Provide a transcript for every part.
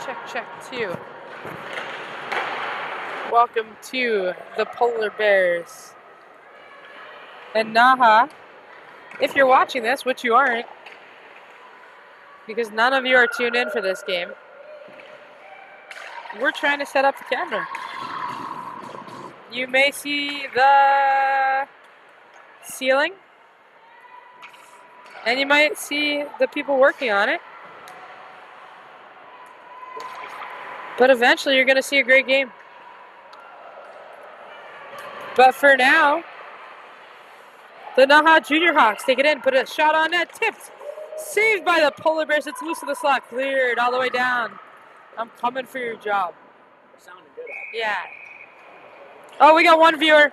Check 2. Welcome to the Polar Bears. And NAHA, if you're watching this, which you aren't, because none of you are tuned in for this game, we're trying to set up the camera. You may see the ceiling, and you might see the people working on it. But eventually you're going to see a great game. But for now, the NAHA Junior Hawks take it in, put a shot on net, tipped, saved by the Polar Bears. It's loose of the slot, cleared all the way down. I'm coming for your job. Sounding good. Yeah. Oh, we got one viewer.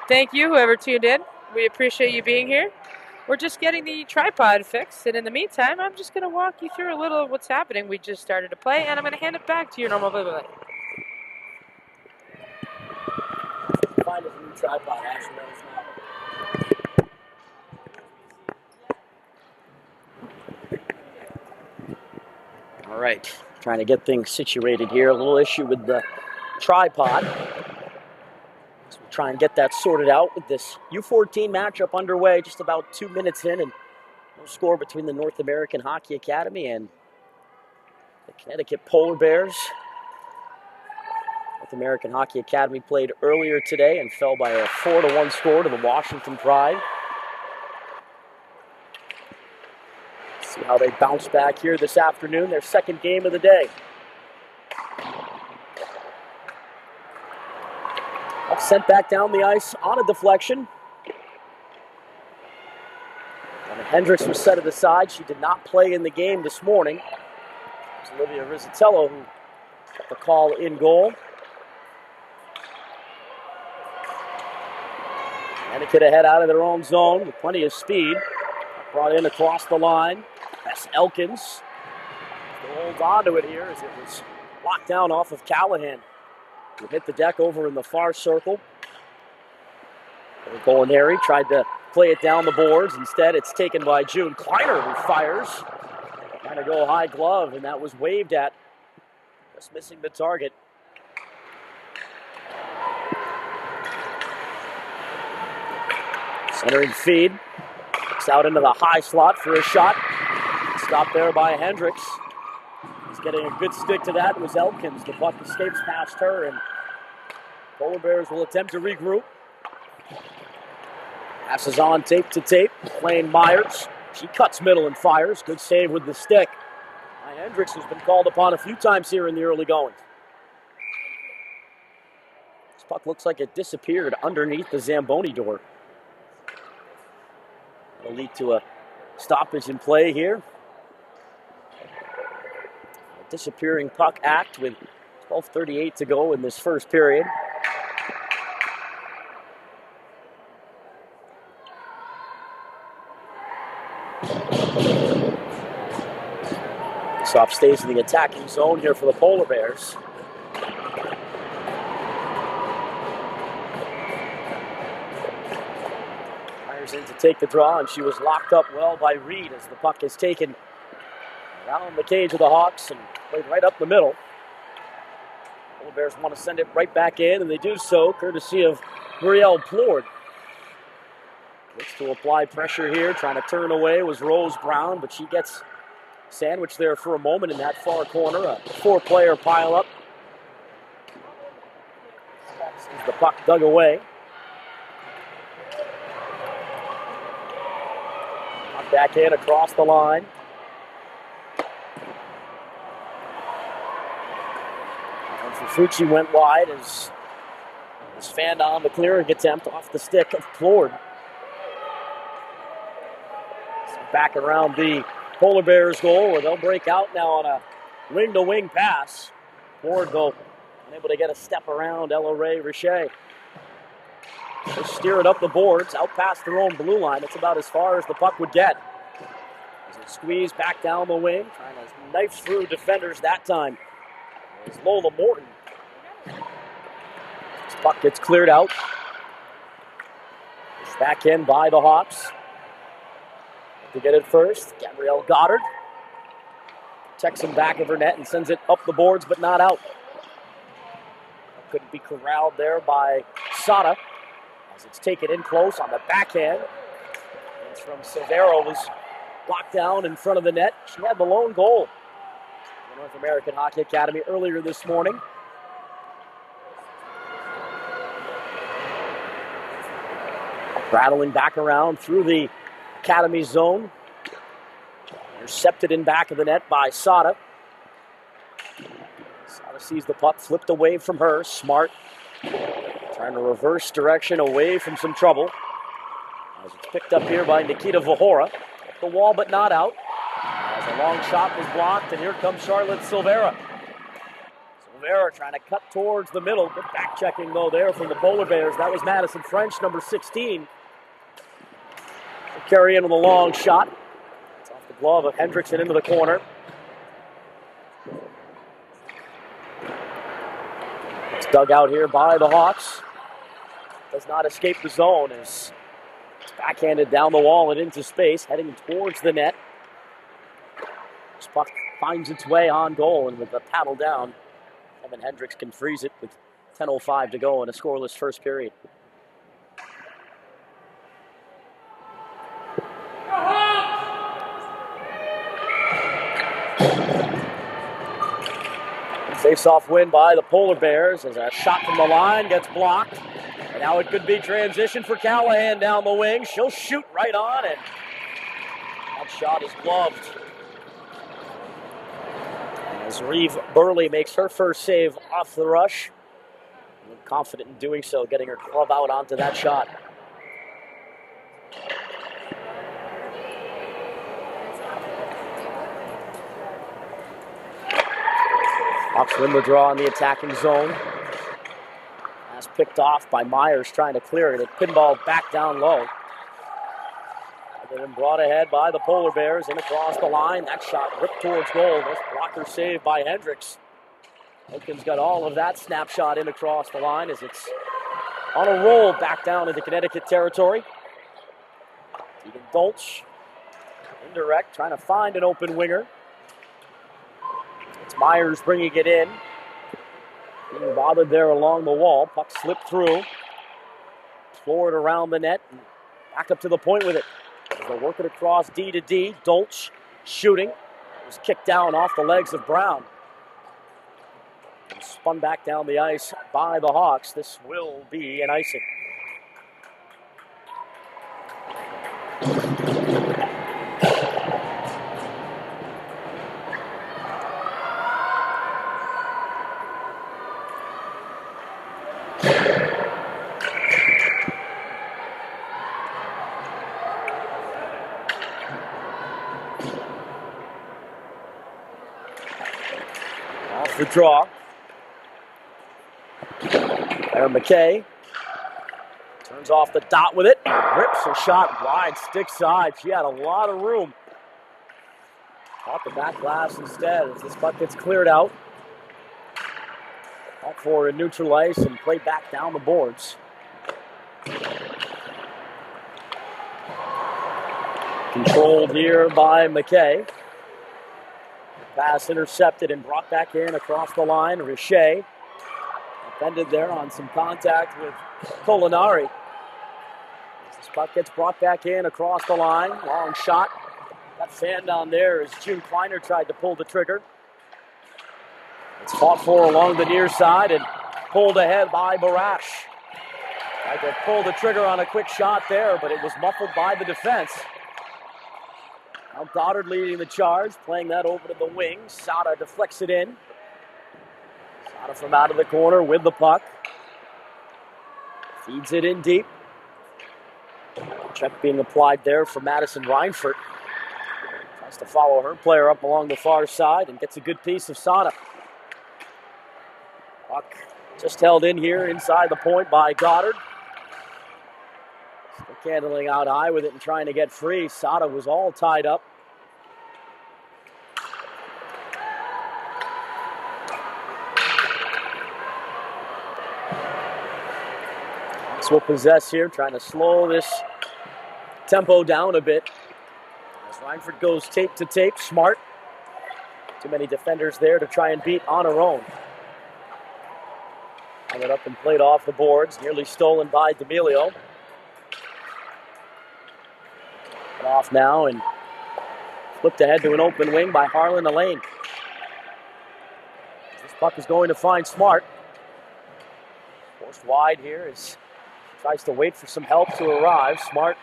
Thank you, whoever tuned in. We appreciate you being here. We're just getting the tripod fixed, and in the meantime, I'm just going to walk you through a little of what's happening. We just started to play, and I'm going to hand it back to your normal play. Find us a new tripod, actually. All right, trying to get things situated here. A little issue with the tripod. So we'll try and get that sorted out with this U14 matchup underway, just about 2 minutes in, and no score between the North American Hockey Academy and the Connecticut Polar Bears. North American Hockey Academy played earlier today and fell by a 4-1 score to the Washington Pride. See how they bounce back here this afternoon, their second game of the day. Sent back down the ice on a deflection. And Hendricks was set to the side. She did not play in the game this morning. It was Olivia Rizzatello who got the call in goal. Connecticut ahead out of their own zone with plenty of speed. Brought in across the line. That's Elkins. Still holds on to it here as it was locked down off of Callahan, who hit the deck over in the far circle. Golinari tried to play it down the boards. Instead, it's taken by June Kleiner, who fires. Trying to go high glove, and that was waved at. Just missing the target. Centering feed. Looks out into the high slot for a shot. Stopped there by Hendricks. He's getting a good stick to that. It was Elkins. The puck escapes past her, and Polar Bears will attempt to regroup. Passes on tape to tape. Blaine Myers. She cuts middle and fires. Good save with the stick. Hendricks has been called upon a few times here in the early going. This puck looks like it disappeared underneath the Zamboni door. It'll lead to a stoppage in play here. A disappearing puck act with 12:38 to go in this first period. This off stays in the attacking zone here for the Polar Bears. In to take the draw, and she was locked up well by Reed as the puck is taken around the cage of the Hawks and played right up the middle. The Polar Bears want to send it right back in, and they do so courtesy of Brielle Plord. Looks to apply pressure here, trying to turn away was Rose Brown, but she gets sandwiched there for a moment in that far corner. A 4-player pileup. Sees the puck dug away. Back in across the line. And Fufucci went wide as fanned on the clearing attempt off the stick of Plord. So back around the Polar Bears goal where they'll break out now on a wing-to-wing pass. Plord, though, unable to get a step around Ella Ray Richer. They steer it up the boards, out past their own blue line. It's about as far as the puck would get. As it squeezed back down the wing, trying to knife through defenders that time. It's Lola Morton. This puck gets cleared out. Pushed back in by the Hawks. To get it first, Gabrielle Goddard. checks in back of her net and sends it up the boards, but not out. Couldn't be corralled there by Sada as it's taken in close on the backhand. It's from Silvera, was blocked down in front of the net. She had the lone goal in the North American Hockey Academy earlier this morning. Rattling back around through the Academy zone. Intercepted in back of the net by Sada. Sada sees the puck flipped away from her. Smart trying to reverse direction away from some trouble. As it's picked up here by Nikita Vahora. Up the wall but not out. As a long shot was blocked, and here comes Charlotte Silvera. Silvera trying to cut towards the middle. Good back checking though there from the Polar Bears. That was Madison French, number 16. Carry in with a long shot. It's off the glove of Hendrickson into the corner. It's dug out here by the Hawks. Does not escape the zone as it's backhanded down the wall and into space, heading towards the net. This puck finds its way on goal, and with the paddle down, Evan Hendricks can freeze it with 10:05 to go in a scoreless first period. Face-off win by the Polar Bears as a shot from the line gets blocked. And now it could be transition for Callahan down the wing. She'll shoot right on, and that shot is gloved. As Reeve Burley makes her first save off the rush. Confident in doing so, getting her glove out onto that shot. Hawks win the draw in the attacking zone. That's picked off by Myers trying to clear it. It pinballed back down low. And then brought ahead by the Polar Bears and across the line. That shot ripped towards goal. This blocker saved by Hendricks. Wilkins got all of that snapshot in across the line as it's on a roll back down into Connecticut territory. Tegan Dolch, indirect, trying to find an open winger. It's Myers bringing it in. Being bothered there along the wall. Puck slipped through. Floored around the net and back up to the point with it. They'll work it across D to D. Dolch shooting. It was kicked down off the legs of Brown. And spun back down the ice by the Hawks. This will be an icing. Off the draw. There McKay turns off the dot with it. Rips a shot wide, stick side. She had a lot of room. Off the back glass instead as this puck gets cleared out. Out for a neutral ice and play back down the boards. Controlled here by McKay. Pass intercepted and brought back in across the line. Richer offended there on some contact with Colinari. This puck gets brought back in across the line. Long shot. Got fanned down there as June Kleiner tried to pull the trigger. It's fought for along the near side and pulled ahead by Barash. Tried to pull the trigger on a quick shot there, but it was muffled by the defense. Now Goddard leading the charge, playing that over to the wing. Sada deflects it in. Sada from out of the corner with the puck. Feeds it in deep. Check being applied there for Madison Reinfurt. Tries to follow her player up along the far side and gets a good piece of Sada. Puck just held in here inside the point by Goddard. Still handling out high with it and trying to get free. Sada was all tied up. Hawks will possess here, trying to slow this tempo down a bit. As Reinfurt goes tape to tape, Smart Too many defenders there to try and beat on her own. Hung it up and played off the boards. Nearly stolen by D'Amelio. Put off now and flipped ahead to an open wing by Harlan Elaine. This puck is going to find Smart. Forced wide here as she tries to wait for some help to arrive. Smart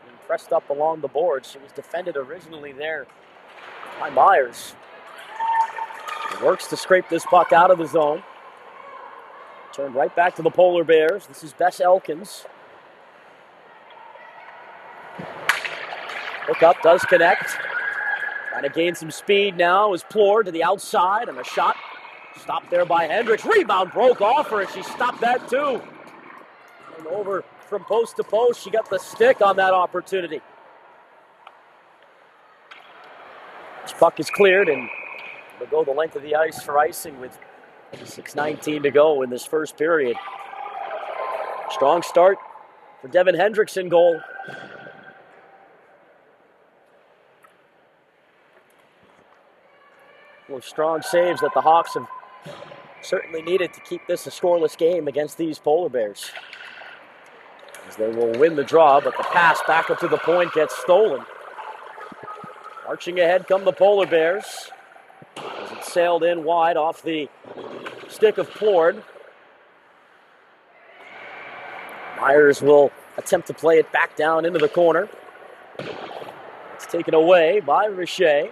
being pressed up along the boards. She was defended originally there by Myers. She works to scrape this puck out of the zone. Turned right back to the Polar Bears. This is Bess Elkins. Hook up, does connect. Trying to gain some speed now is Plord to the outside, and a shot stopped there by Hendricks. Rebound broke off her, and she stopped that too. And over from post to post, she got the stick on that opportunity. This puck is cleared, and will go the length of the ice for icing with 6:19 to go in this first period. Strong start for Devin Hendricks in goal. Couple of strong saves that the Hawks have certainly needed to keep this a scoreless game against these Polar Bears. As they will win the draw, but the pass back up to the point gets stolen. Marching ahead come the Polar Bears as it sailed in wide off the stick of Plord. Myers will attempt to play it back down into the corner. It's taken away by Richey.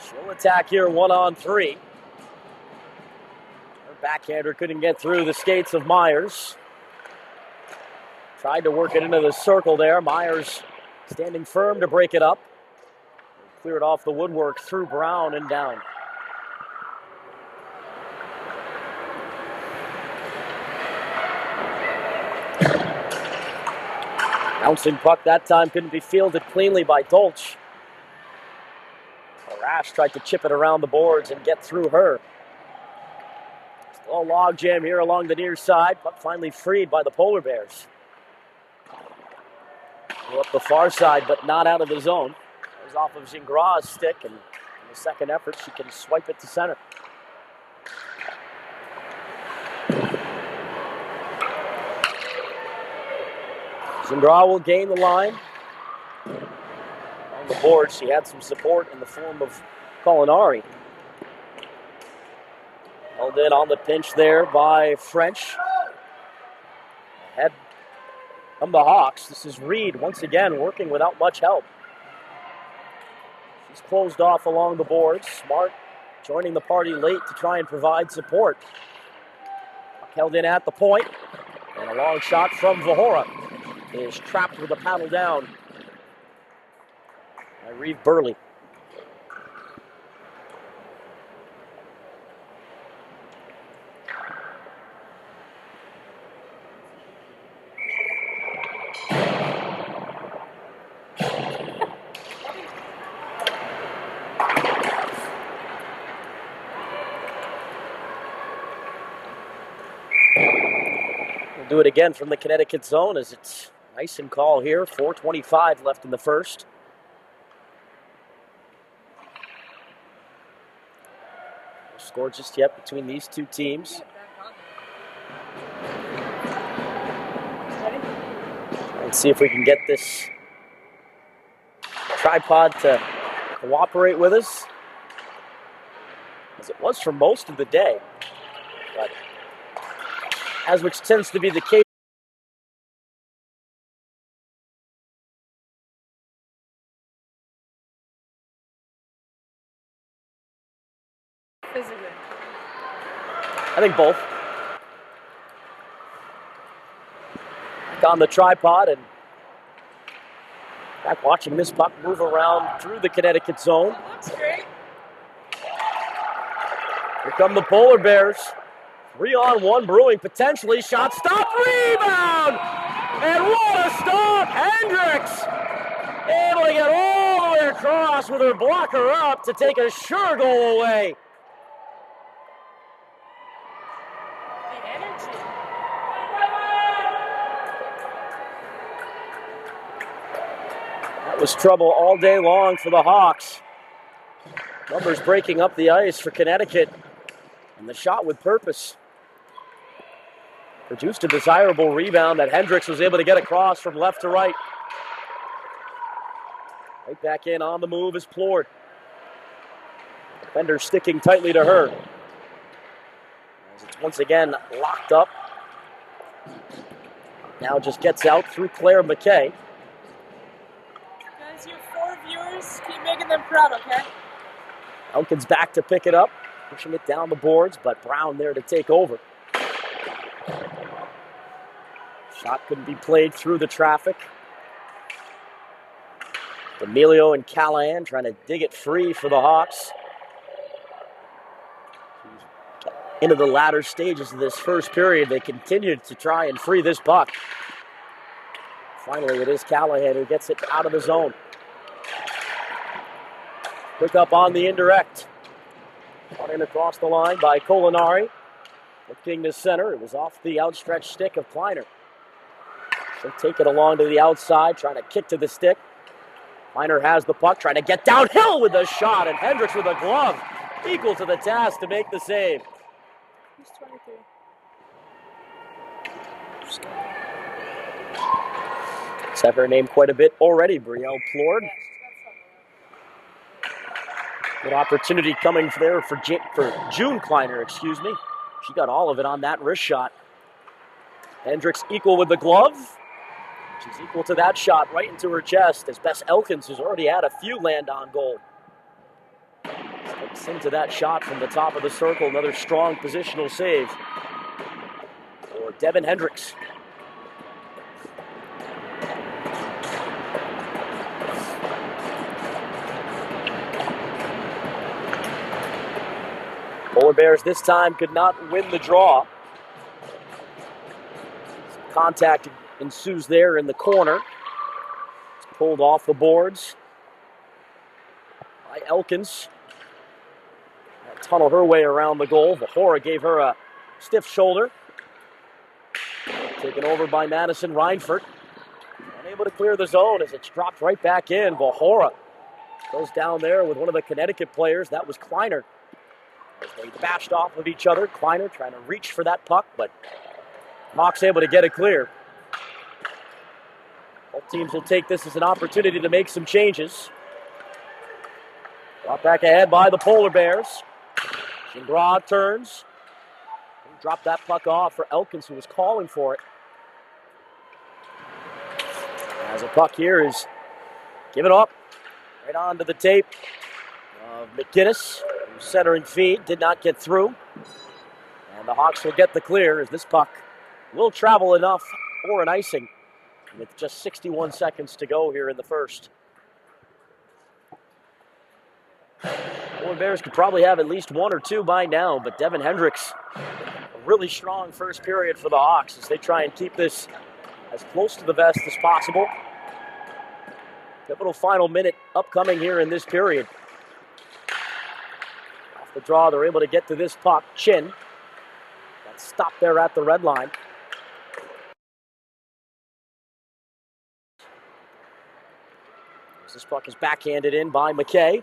She'll attack here 1-on-3. Her backhander couldn't get through the skates of Myers. Tried to work it into the circle there. Myers standing firm to break it up. Cleared off the woodwork through Brown and down. Bouncing puck that time couldn't be fielded cleanly by Dolch. Rash tried to chip it around the boards and get through her. Still a log jam here along the near side. Puck finally freed by the Polar Bears. Go up the far side, but not out of the zone. It was off of Gingra's stick, and in the second effort, she can swipe it to center. Gingra will gain the line. On the board, she had some support in the form of Colinari. Held in on the pinch there by French. Ahead from the Hawks. This is Reed once again working without much help. She's closed off along the boards. Smart joining the party late to try and provide support. Held in at the point. And a long shot from Vahora is trapped with a paddle down by Reeve Burley. We'll do it again from the Connecticut zone as it's nice and call here. 4:25 left in the first. No score just yet between these two teams. Let's see if we can get this tripod to cooperate with us, as it was for most of the day. But as which tends to be the case. Physically. I think both. Back on the tripod and back watching this puck move around through the Connecticut zone. Looks great. Here come the Polar Bears. 3-on-1 brewing, potentially. Shot stop, rebound! And what a stop! Hendricks able to get all the way across with her blocker up to take a sure goal away. The energy. That was trouble all day long for the Hawks. Numbers breaking up the ice for Connecticut. And the shot with purpose produced a desirable rebound that Hendricks was able to get across from left to right. Right back in on the move is Plord. Defender sticking tightly to her. As it's once again locked up. Now just gets out through Claire McKay. Guys, you 4 viewers, keep making them proud, okay? Elkins back to pick it up, pushing it down the boards, but Brown there to take over. Shot couldn't be played through the traffic. D'Amelio and Callahan trying to dig it free for the Hawks. Into the latter stages of this first period, they continued to try and free this puck. Finally, it is Callahan who gets it out of the zone. Pick up on the indirect. Brought in across the line by Colinari. Looking to center. It was off the outstretched stick of Kleiner. She'll take it along to the outside, trying to kick to the stick. Kleiner has the puck, trying to get downhill with a shot, and Hendricks with a glove. Equal to the task to make the save. He's 23. Said her name quite a bit already, Brielle Plord. Good opportunity coming there for June Kleiner, excuse me. She got all of it on that wrist shot. Hendricks equal with the glove. She's equal to that shot right into her chest as Bess Elkins has already had a few land on goal. Sticks into that shot from the top of the circle. Another strong positional save for Devin Hendricks. Polar Bears this time could not win the draw. Some contact ensues there in the corner. It's pulled off the boards by Elkins. Tunnel her way around the goal. Vahora gave her a stiff shoulder. Taken over by Madison Reinfurt. Unable to clear the zone as it's dropped right back in. Vahora goes down there with one of the Connecticut players. That was Kleiner. As they bashed off of each other. Kleiner trying to reach for that puck, but Hawks able to get it clear. Both teams will take this as an opportunity to make some changes. Brought back ahead by the Polar Bears. Gingras turns. Dropped that puck off for Elkins, who was calling for it. As a puck here is given up right onto the tape of McGinnis. Centering feed did not get through. And the Hawks will get the clear as this puck will travel enough for an icing with just 61 seconds to go here in the first. Polar Bears could probably have at least one or two by now, but Devin Hendricks, a really strong first period for the Hawks as they try and keep this as close to the vest as possible. Pivotal final minute upcoming here in this period. The draw, they're able to get to this puck. Chin. Got stopped there at the red line. This puck is backhanded in by McKay.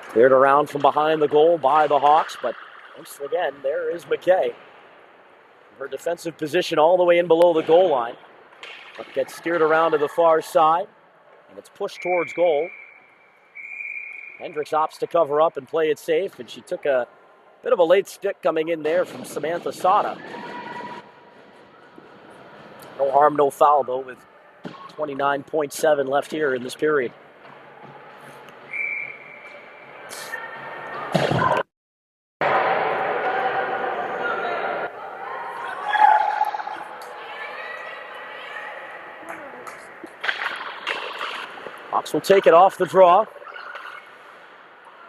Cleared around from behind the goal by the Hawks, but once again, there is McKay. Her defensive position all the way in below the goal line. Puck gets steered around to the far side, and it's pushed towards goal. Hendricks opts to cover up and play it safe, and she took a bit of a late stick coming in there from Samantha Sada. No harm, no foul, though, with 29.7 left here in this period. Hawks will take it off the draw.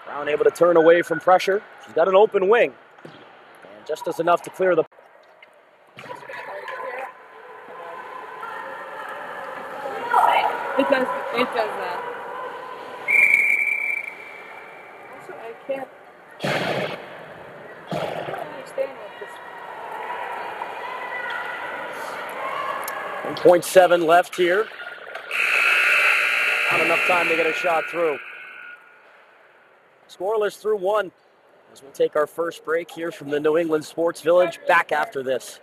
Brown able to turn away from pressure. She's got an open wing. And just as enough to clear the... It does that. Also, I can't understand what this... 1.7 left here. Not enough time to get a shot through. Scoreless through one. As we'll take our first break here from the New England Sports Village. Back after this.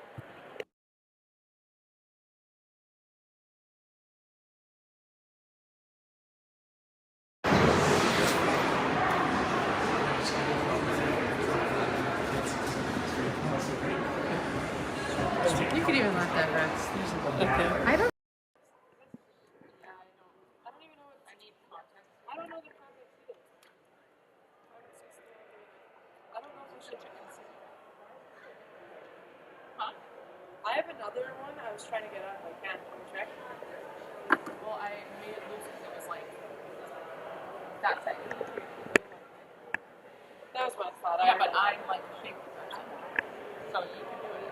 You could even let that rest. Okay. I don't. I have another one I was trying to get up. I can't check. Well, I made it loose because it was like that tight. That was my thought. Yeah, but I'm like the shape person. So you can do it.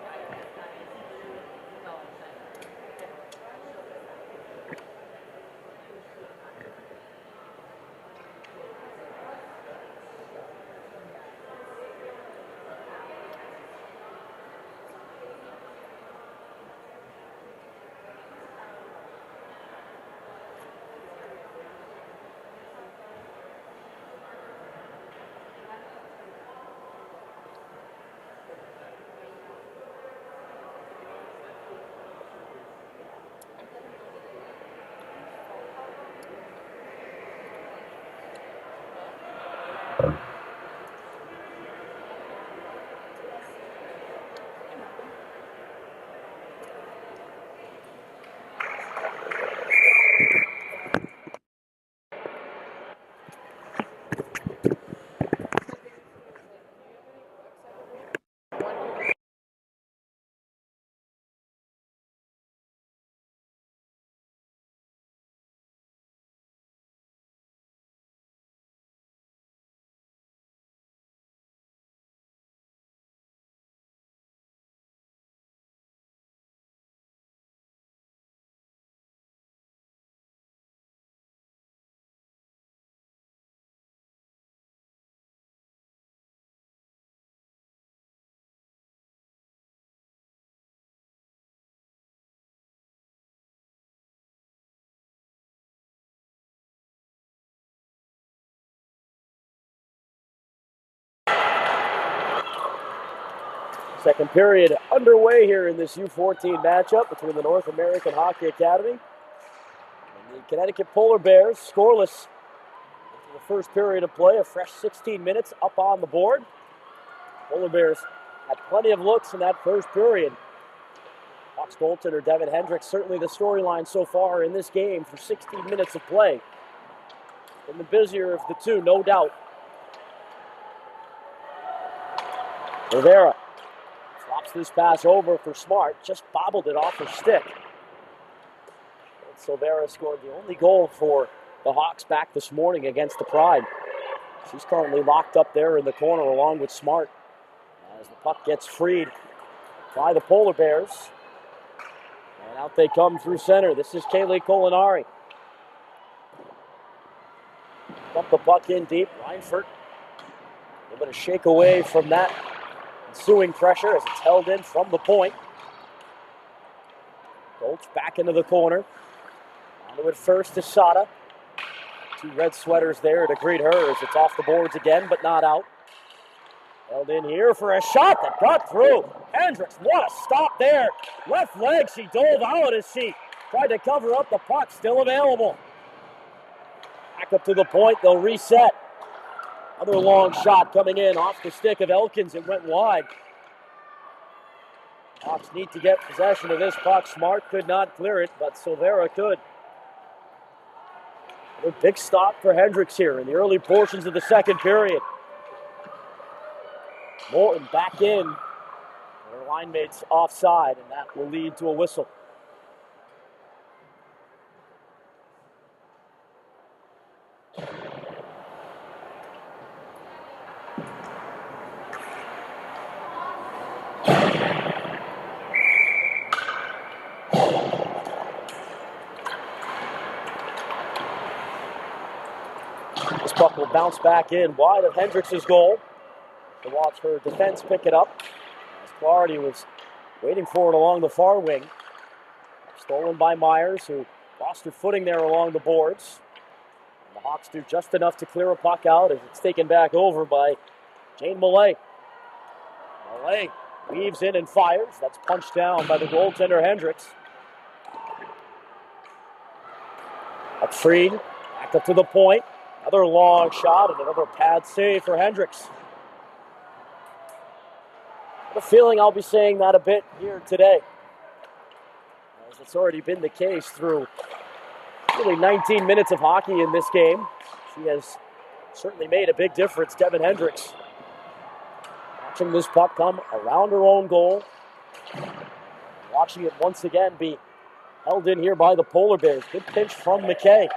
That's all I'm saying. Second period underway here in this U14 matchup between the North American Hockey Academy and the Connecticut Polar Bears. Scoreless into the first period of play, a fresh 16 minutes up on the board. Polar Bears had plenty of looks in that first period. Hawks goaltender Devin Hendricks, certainly the storyline so far in this game for 16 minutes of play. And the busier of the two, no doubt. Rivera flops this pass over for Smart, just bobbled it off her stick. And Silvera scored the only goal for the Hawks back this morning against the Pride. She's currently locked up there in the corner along with Smart as the puck gets freed by the Polar Bears. And out they come through center. This is Kaylee Colinari. Dump the puck in deep. Reinfurt able to shake away from that ensuing pressure as it's held in from the point. Gulch back into the corner. Onto it first to Sada. Two red sweaters there to greet her as it's off the boards again, but not out. Held in here for a shot that got through. Hendricks, what a stop there. Left leg, she dove out as she tried to cover up the puck, still available. Back up to the point, they'll reset. Another long shot coming in off the stick of Elkins. It went wide. Hawks need to get possession of this puck. Smart could not clear it, but Silvera could. A big stop for Hendricks here in the early portions of the second period. Morton back in. Their line mates offside, and that will lead to a whistle. This puck will bounce back in wide of Hendricks' goal. To watch her defense pick it up. As Clardy was waiting for it along the far wing. Stolen by Myers, who lost her footing there along the boards. The Hawks do just enough to clear a puck out as it's taken back over by Jane Millay. Millay weaves in and fires. That's punched down by the goaltender Hendricks. Up Fried, back up to the point. Another long shot and another pad save for Hendricks. I have a feeling I'll be saying that a bit here today, as it's already been the case through really 19 minutes of hockey in this game. She has certainly made a big difference, Devin Hendricks. Watching this puck come around her own goal. Watching it once again be held in here by the Polar Bears. Good pinch from McKay.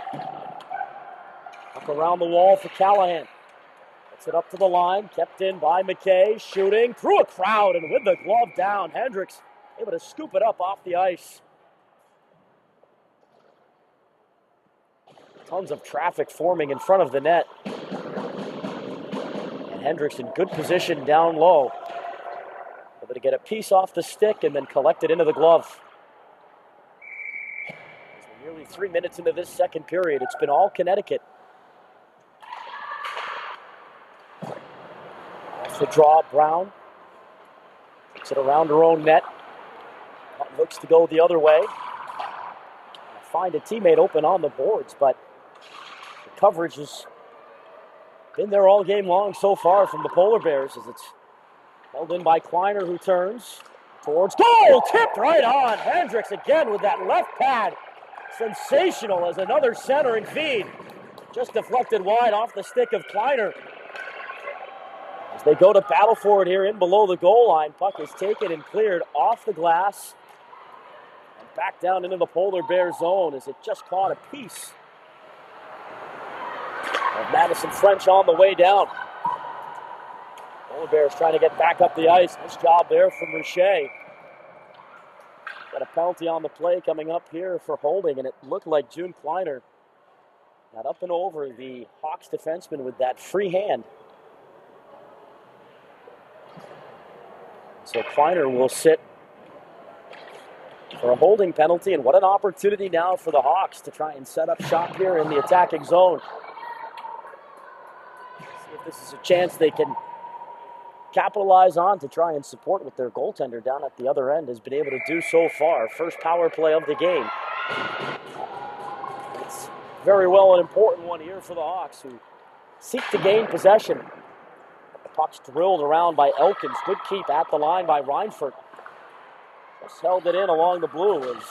Up around the wall for Callahan. Gets it up to the line. Kept in by McKay. Shooting through a crowd and with the glove down. Hendricks able to scoop it up off the ice. Tons of traffic forming in front of the net. And Hendricks in good position down low. Able to get a piece off the stick and then collect it into the glove. So nearly 3 minutes into this second period, it's been all Connecticut. Off the draw, Brown. Takes it around her own net. Looks to go the other way. Find a teammate open on the boards, but the coverage has been there all game long so far from the Polar Bears as it's held in by Kleiner, who turns towards goal. Tipped right on. Hendricks again with that left pad. Sensational as another centering feed. Just deflected wide off the stick of Kleiner. As they go to battle for it here in below the goal line, puck is taken and cleared off the glass. And back down into the Polar Bear zone as it just caught a piece of Madison French on the way down. Polar Bears trying to get back up the ice. Nice job there from Richer. Got a penalty on the play coming up here for holding, and it looked like June Kleiner got up and over the Hawks defenseman with that free hand. So Kleiner will sit for a holding penalty, and what an opportunity now for the Hawks to try and set up shop here in the attacking zone. See if this is a chance they can capitalize on to try and support what their goaltender down at the other end has been able to do so far. First power play of the game. It's very well an important one here for the Hawks, who seek to gain possession. The puck's drilled around by Elkins. Good keep at the line by Reinfurt. Just held it in along the blue as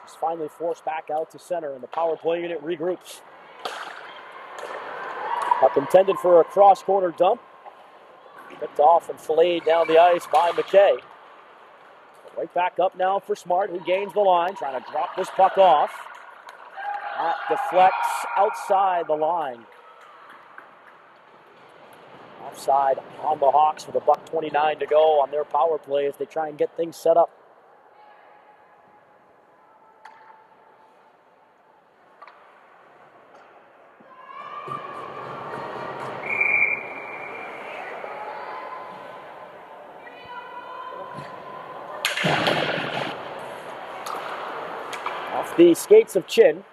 he's finally forced back out to center, and the power play unit regroups. Puck intended for a cross-corner dump. Picked off and filleted down the ice by McKay. Right back up now for Smart, who gains the line, trying to drop this puck off. That deflects outside the line. Offside on the Hawks with $1:29 to go on their power play as they try and get things set up. Off the skates of Chin.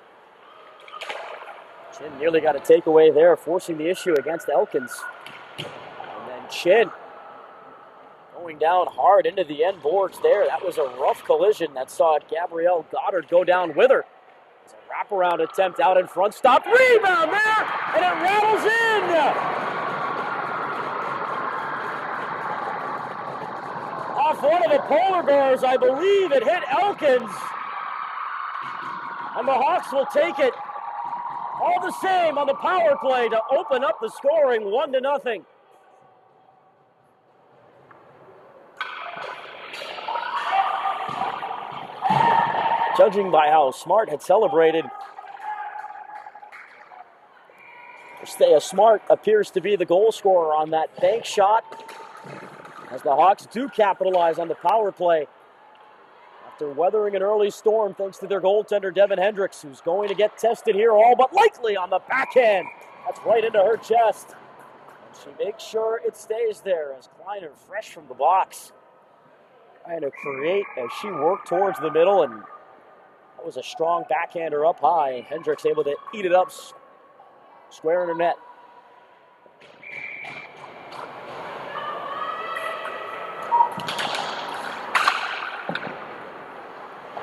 Chin nearly got a takeaway there, forcing the issue against Elkins. And then Chin going down hard into the end boards there. That was a rough collision that saw Gabrielle Goddard go down with her. It's a wraparound attempt out in front. Stop, rebound there, and it rattles in. Off one of the Polar Bears, I believe it hit Elkins. And the Hawks will take it all the same on the power play to open up the scoring 1-0. Judging by how Smart had celebrated, Smart appears to be the goal scorer on that bank shot, as the Hawks do capitalize on the power play after weathering an early storm thanks to their goaltender Devin Hendricks, who's going to get tested here all but likely on the backhand. That's right into her chest. And she makes sure it stays there as Kleiner, fresh from the box, trying to create as she worked towards the middle, and that was a strong backhander up high. Hendricks able to eat it up Square in her net.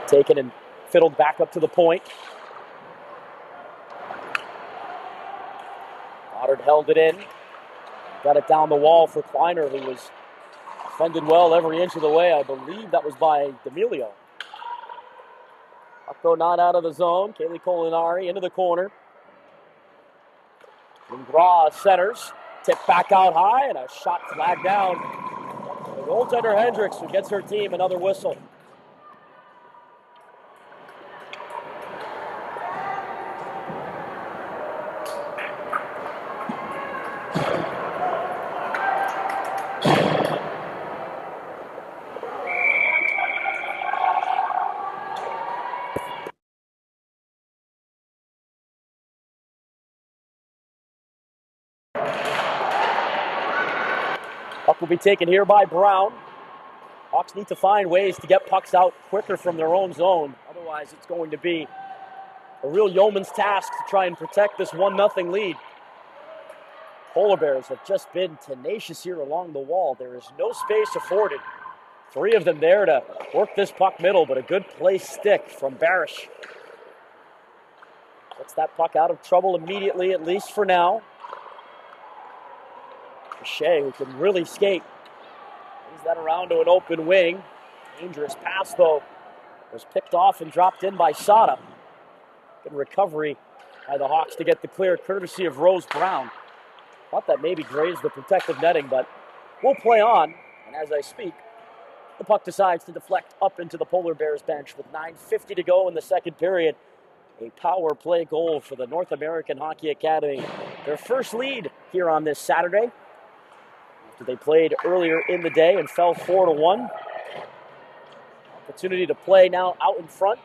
Taken and fiddled back up to the point. Goddard held it in. Got it down the wall for Kleiner, who was defended well every inch of the way. I believe that was by D'Amelio. Puck not out of the zone. Kaylee Colinari into the corner. McGraw centers. Tip back out high and a shot flagged down. The goaltender Hendricks, who gets her team another whistle. Puck will be taken here by Brown. Hawks need to find ways to get pucks out quicker from their own zone. Otherwise, it's going to be a real yeoman's task to try and protect this 1-0 lead. Polar Bears have just been tenacious here along the wall. There is no space afforded. 3 of them there to work this puck middle, but a good play stick from Barish. Gets that puck out of trouble immediately, at least for now. Shea, who can really skate. Brings that around to an open wing. Dangerous pass, though. Was picked off and dropped in by Sada. Good recovery by the Hawks to get the clear, courtesy of Rose Brown. Thought that maybe grazed the protective netting, but we'll play on. And as I speak, the puck decides to deflect up into the Polar Bears bench with 9:50 to go in the second period. A power play goal for the North American Hockey Academy. Their first lead here on this Saturday. They played earlier in the day and fell 4-1. Opportunity to play now out in front.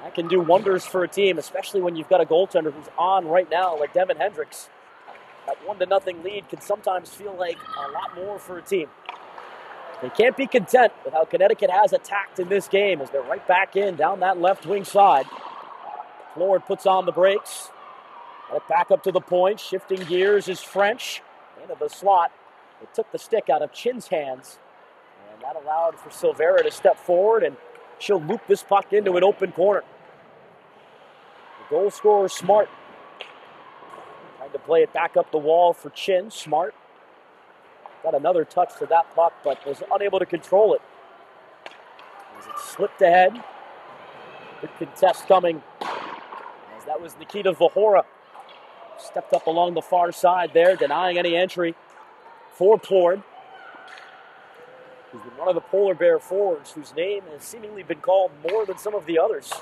That can do wonders for a team, especially when you've got a goaltender who's on right now, like Devin Hendricks. That 1-0 lead can sometimes feel like a lot more for a team. They can't be content with how Connecticut has attacked in this game as they're right back in down that left wing side. Flord puts on the brakes. Got it back up to the point. Shifting gears is French. Into the slot. It took the stick out of Chin's hands. And that allowed for Silvera to step forward, and she'll loop this puck into an open corner. The goal scorer, Smart. Trying to play it back up the wall for Chin. Smart. Got another touch to that puck, but was unable to control it. As it slipped ahead. Good contest coming. As that was Nikita Vahora. Stepped up along the far side there, denying any entry for Plord. He's been one of the Polar Bear forwards whose name has seemingly been called more than some of the others.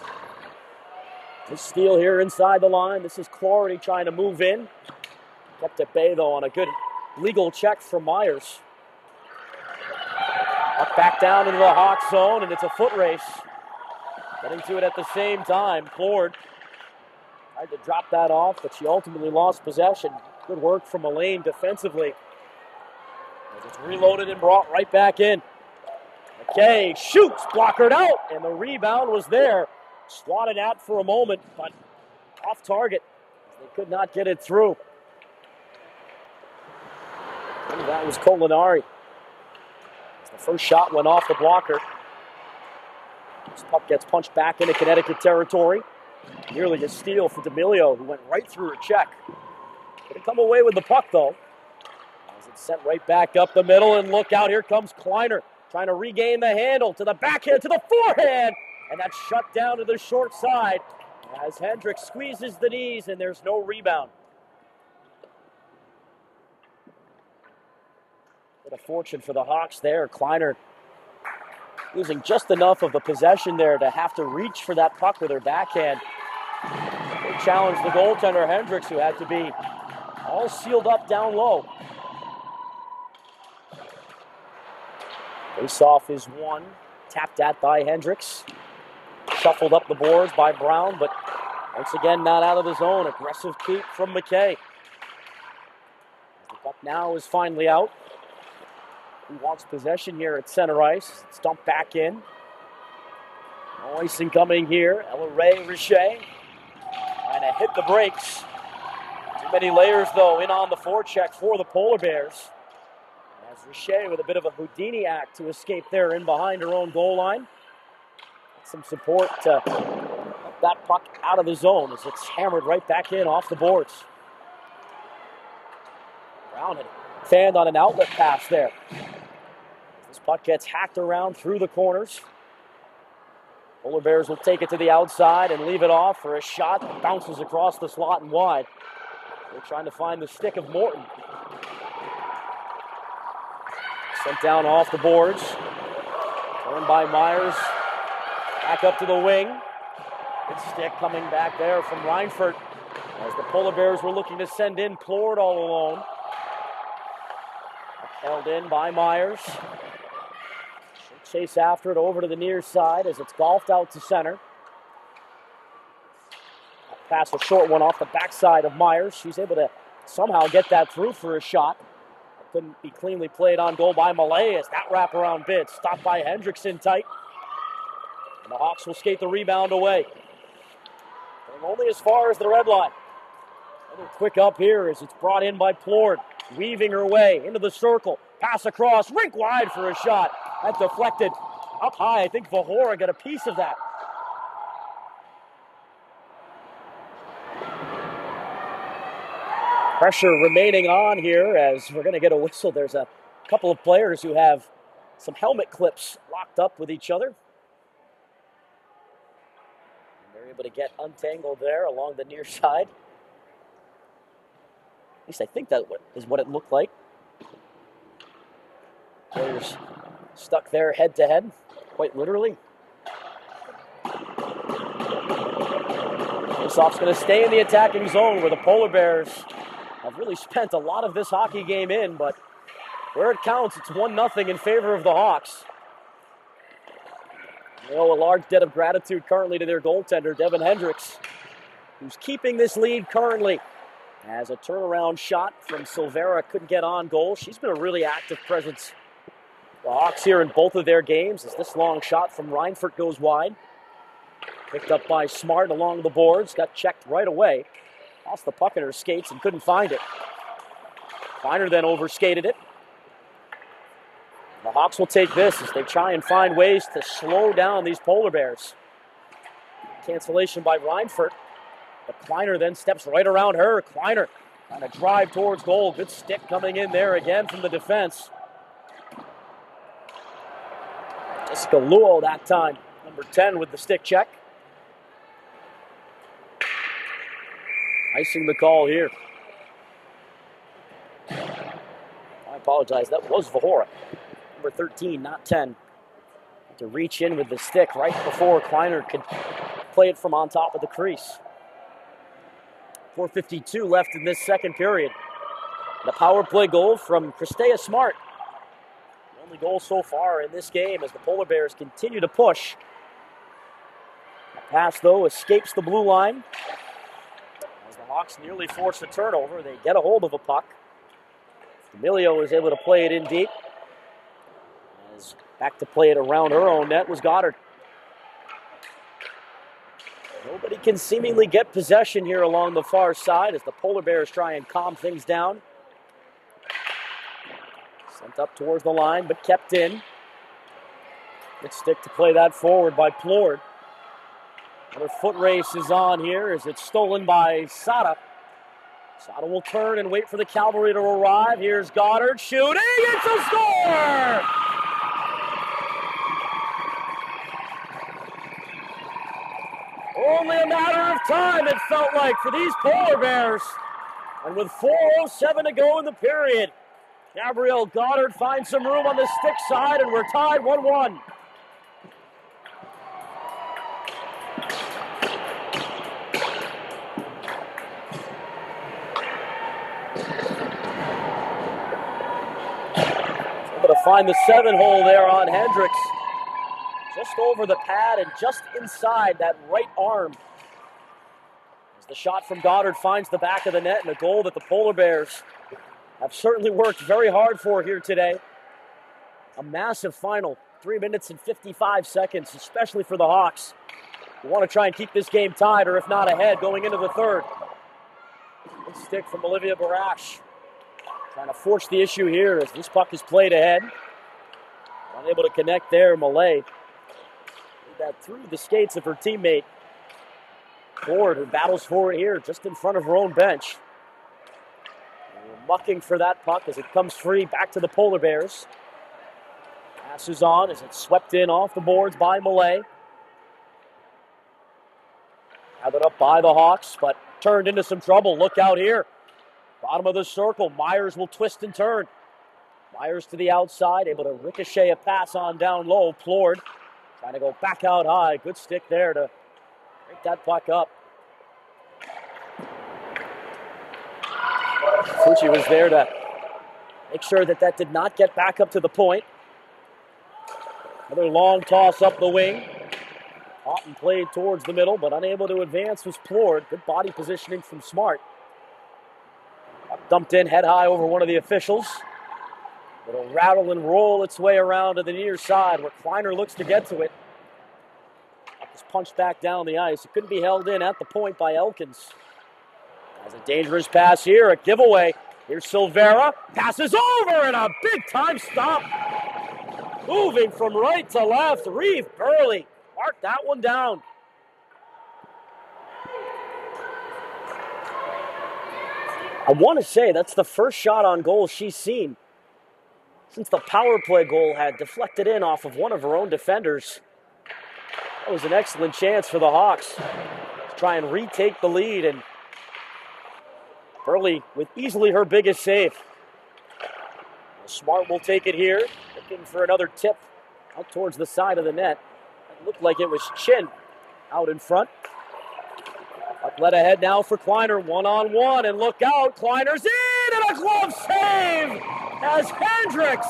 This steal here inside the line. This is Clordy trying to move in. Kept at bay, though, on a good legal check from Myers. Up back down into the Hawk zone, and it's a foot race. Getting to it at the same time. Plord tried to drop that off, but she ultimately lost possession. Good work from Elaine defensively. As it's reloaded and brought right back in. McKay shoots, blockered out, and the rebound was there. Swatted at for a moment, but off target. They could not get it through. And that was Colinari. As the first shot went off the blocker. This puck gets punched back into Connecticut territory. Nearly a steal for D'Amelio, who went right through her check. Couldn't come away with the puck, though. As it's sent right back up the middle, and look out, here comes Kleiner, trying to regain the handle to the backhand, to the forehand, and that's shut down to the short side as Hendricks squeezes the knees, and there's no rebound. What a fortune for the Hawks there. Kleiner losing just enough of the possession there to have to reach for that puck with her backhand. They challenged the goaltender, Hendricks, who had to be all sealed up down low. Face-off is won. Tapped at by Hendricks. Shuffled up the boards by Brown, but once again not out of the zone. Aggressive keep from McKay. The puck now is finally out. Who wants possession here at center ice? It's dumped back in. No icing coming here. Ella Ray Richer Trying to hit the brakes. Too many layers, though, in on the forecheck for the Polar Bears. As Richer with a bit of a Houdini act to escape there in behind her own goal line. Some support to help that puck out of the zone as it's hammered right back in off the boards. Brown had fanned on an outlet pass there. This puck gets hacked around through the corners. Polar Bears will take it to the outside and leave it off for a shot that bounces across the slot and wide. They're trying to find the stick of Morton. Sent down off the boards. Turned by Myers. Back up to the wing. Good stick coming back there from Reinfurt as the Polar Bears were looking to send in Plord all alone. Held in by Myers. She'll chase after it over to the near side as it's golfed out to center. Pass a short one off the backside of Myers. She's able to somehow get that through for a shot. Couldn't be cleanly played on goal by Malay as that wraparound bid stopped by Hendrickson tight. And the Hawks will skate the rebound away. Going only as far as the red line. Another quick up here as it's brought in by Plord. Weaving her way into the circle. Pass across. Rink wide for a shot. That deflected up high. I think Vahora got a piece of that. Pressure remaining on here as we're going to get a whistle. There's a couple of players who have some helmet clips locked up with each other. And they're able to get untangled there along the near side. At least I think that is what it looked like. Players stuck there head to head, quite literally. Faceoff's going to stay in the attacking zone where the Polar Bears have really spent a lot of this hockey game in, but where it counts, it's 1-0 in favor of the Hawks. You know, a large debt of gratitude currently to their goaltender, Devin Hendricks, who's keeping this lead currently. As a turnaround shot from Silvera couldn't get on goal. She's been a really active presence. The Hawks here in both of their games as this long shot from Reinfurt goes wide. Picked up by Smart along the boards, got checked right away. Lost the puck in her skates and couldn't find it. Kleiner then overskated it. The Hawks will take this as they try and find ways to slow down these Polar Bears. Cancellation by Reinfurt. But Kleiner then steps right around her. Kleiner trying to drive towards goal. Good stick coming in there again from the defense. Jessica Luo that time. Number 10 with the stick check. Icing the call here. I apologize, that was Vahora. Number 13, not 10. To reach in with the stick right before Kleiner could play it from on top of the crease. 4:52 left in this second period. The power play goal from Christea Smart. The only goal so far in this game as the Polar Bears continue to push. The pass, though, escapes the blue line. Hawks nearly force a turnover. They get a hold of a puck. Emilio is able to play it in deep. As back to play it around her own net was Goddard. Nobody can seemingly get possession here along the far side as the Polar Bears try and calm things down. Sent up towards the line, but kept in. Good stick to play that forward by Plord. Another foot race is on here as it's stolen by Sada. Sada will turn and wait for the cavalry to arrive. Here's Goddard shooting. It's a score! Only a matter of time, it felt like, for these Polar Bears. And with 4:07 to go in the period, Gabrielle Goddard finds some room on the stick side, and we're tied 1-1. To find the 7-hole there on Hendricks. Just over the pad and just inside that right arm. As the shot from Goddard finds the back of the net, and a goal that the Polar Bears have certainly worked very hard for here today. A massive final, 3 minutes and 55 seconds, especially for the Hawks. You want to try and keep this game tied, or if not ahead, going into the third. Good stick from Olivia Barash. Trying to force the issue here as this puck is played ahead. Unable to connect there, Malay. Did that through the skates of her teammate. Ford, who battles for it here just in front of her own bench. And we're mucking for that puck as it comes free back to the Polar Bears. Passes on as it's swept in off the boards by Malay. Gathered up by the Hawks, but turned into some trouble. Look out here. Bottom of the circle. Myers will twist and turn. Myers to the outside, able to ricochet a pass on down low. Plord trying to go back out high. Good stick there to break that puck up. Fucci was there to make sure that that did not get back up to the point. Another long toss up the wing. Houghton played towards the middle, but unable to advance was Plord. Good body positioning from Smart. Dumped in head high over one of the officials. It'll rattle and roll its way around to the near side where Kleiner looks to get to it. It's punched back down the ice. It couldn't be held in at the point by Elkins. Has a dangerous pass here, a giveaway. Here's Silvera. Passes over and a big time stop. Moving from right to left. Reeve Burley. Mark that one down. I want to say that's the first shot on goal she's seen since the power play goal had deflected in off of one of her own defenders. That was an excellent chance for the Hawks to try and retake the lead, and Burley with easily her biggest save. Smart will take it here, looking for another tip out towards the side of the net. It looked like it was Chin out in front. Puck led ahead now for Kleiner, one-on-one, and look out, Kleiner's in, and a glove save as Hendricks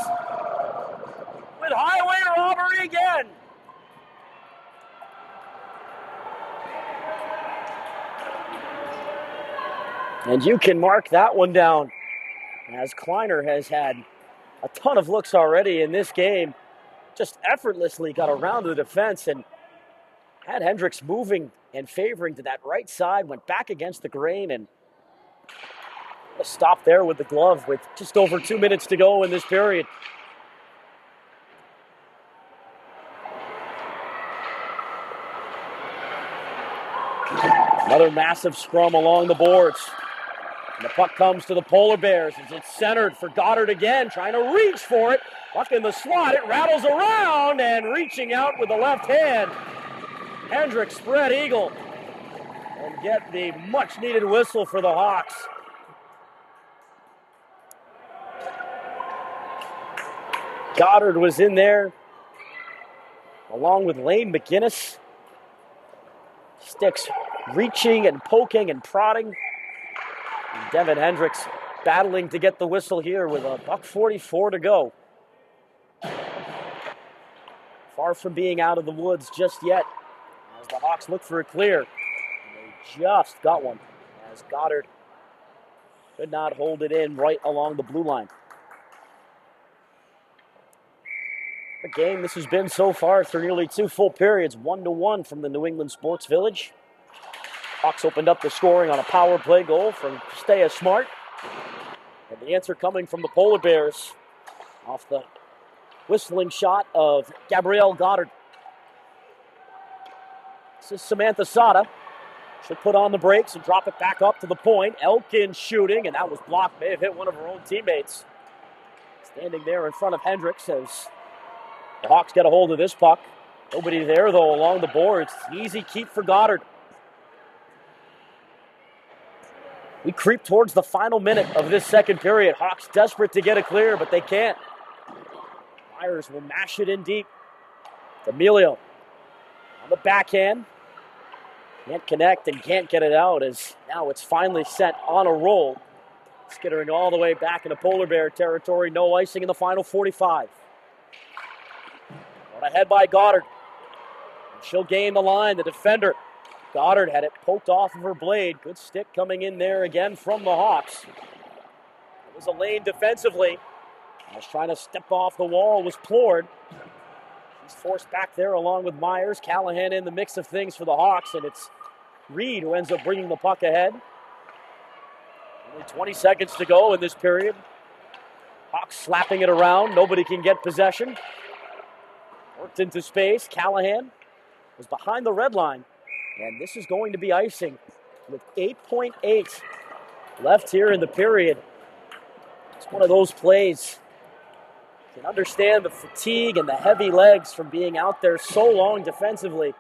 with highway robbery again. And you can mark that one down, as Kleiner has had a ton of looks already in this game. Just effortlessly got around the defense and had Hendricks moving and favoring to that right side, went back against the grain, and a stop there with the glove with just over 2 minutes to go in this period. Another massive scrum along the boards. And the puck comes to the Polar Bears as it's centered for Goddard again, trying to reach for it. Puck in the slot, it rattles around and reaching out with the left hand. Hendricks spread eagle and get the much-needed whistle for the Hawks. Goddard was in there along with Lane McGinnis. Sticks reaching and poking and prodding. And Devin Hendricks battling to get the whistle here with a $1:44 to go. Far from being out of the woods just yet as the Hawks look for a clear. And they just got one as Goddard could not hold it in right along the blue line. The game this has been so far through nearly 2 full periods, 1-1 from the New England Sports Village. Hawks opened up the scoring on a power play goal from Stea Smart. And the answer coming from the Polar Bears off the whistling shot of Gabrielle Goddard. This is Samantha Sada. She'll put on the brakes and drop it back up to the point. Elkin shooting, and that was blocked. May have hit one of her own teammates. Standing there in front of Hendricks as the Hawks get a hold of this puck. Nobody there, though, along the boards. Easy keep for Goddard. We creep towards the final minute of this second period. Hawks desperate to get it clear, but they can't. Myers will mash it in deep. D'Amelio on the backhand. Can't connect and can't get it out as now it's finally set on a roll. Skittering all the way back into Polar Bear territory. No icing in the final 45. Brought ahead by Goddard. And she'll gain the line. The defender, Goddard, had it poked off of her blade. Good stick coming in there again from the Hawks. It was a lane defensively. I was trying to step off the wall was Plord. She He's forced back there along with Myers. Callahan in the mix of things for the Hawks, and it's Reed who ends up bringing the puck ahead. Only 20 seconds to go in this period. Hawks slapping it around. Nobody can get possession. Worked into space. Callahan was behind the red line. And this is going to be icing with 8.8 left here in the period. It's one of those plays. You can understand the fatigue and the heavy legs from being out there so long defensively.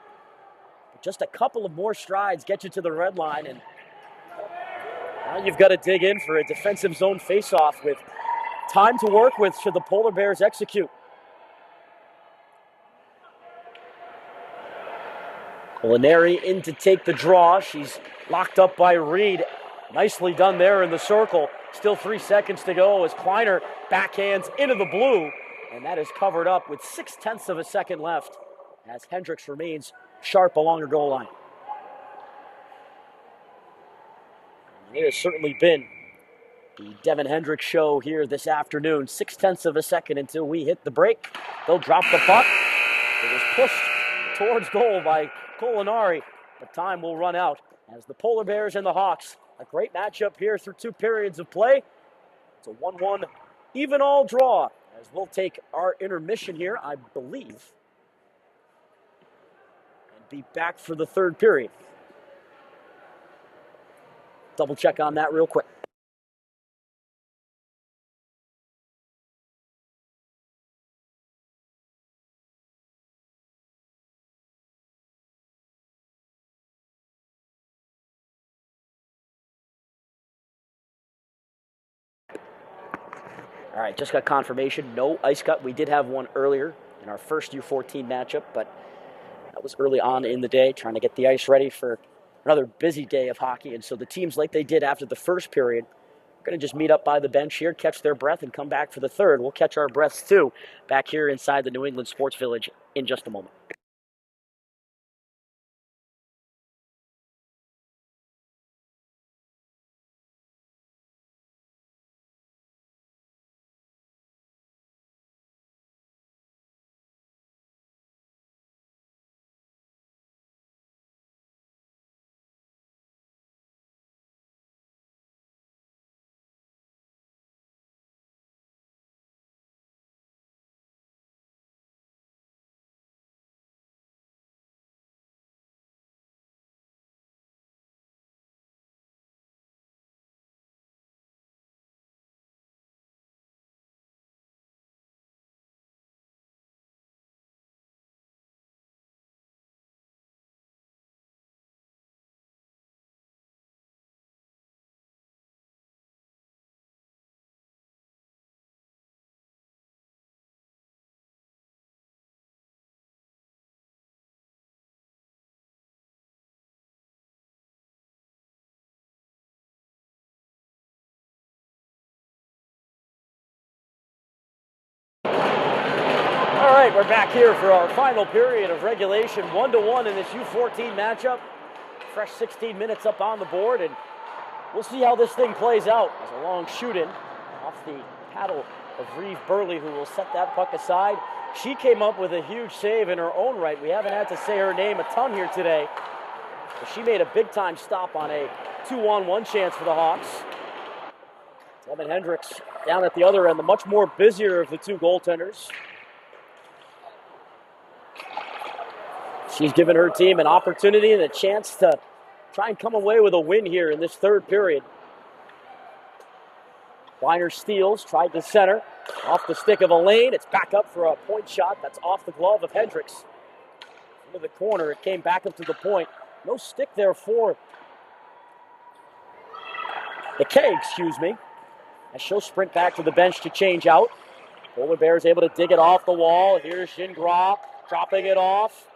But just a couple of more strides get you to the red line, and now you've got to dig in for a defensive zone faceoff with time to work with should the Polar Bears execute. Molinari in to take the draw. She's locked up by Reed. Nicely done there in the circle. Still 3 seconds to go as Kleiner backhands into the blue. And that is covered up with 0.6 of a second left as Hendricks remains sharp along her goal line. And it has certainly been the Devin Hendricks show here this afternoon. 0.6 of a second until we hit the break. They'll drop the puck. It was pushed towards goal by Molinari, but time will run out as the Polar Bears and the Hawks. A great matchup here through 2 periods of play. It's a 1-1 even all draw as we'll take our intermission here, I believe, and be back for the 3rd period. Double check on that real quick. All right, just got confirmation. No ice cut. We did have one earlier in our first U14 matchup, but that was early on in the day, trying to get the ice ready for another busy day of hockey. And so the teams, like they did after the first period, are going to just meet up by the bench here, catch their breath, and come back for the 3rd. We'll catch our breaths, too, back here inside the New England Sports Village in just a moment. All right, we're back here for our final period of regulation, 1-1 in this U14 matchup. Fresh 16 minutes up on the board, and we'll see how this thing plays out. As a long shoot-in off the paddle of Reeve Burley, who will set that puck aside. She came up with a huge save in her own right. We haven't had to say her name a ton here today, but she made a big-time stop on a 2-on-1 chance for the Hawks. Devin Hendricks down at the other end, the much more busier of the 2 goaltenders. She's given her team an opportunity and a chance to try and come away with a win here in this 3rd period. Kleiner steals, tried to center, off the stick of Elaine. It's back up for a point shot. That's off the glove of Hendricks. Into the corner, it came back up to the point. No stick there for McKay, as she'll sprint back to the bench to change out. Polar Bears able to dig it off the wall. Here's Gingras dropping it off.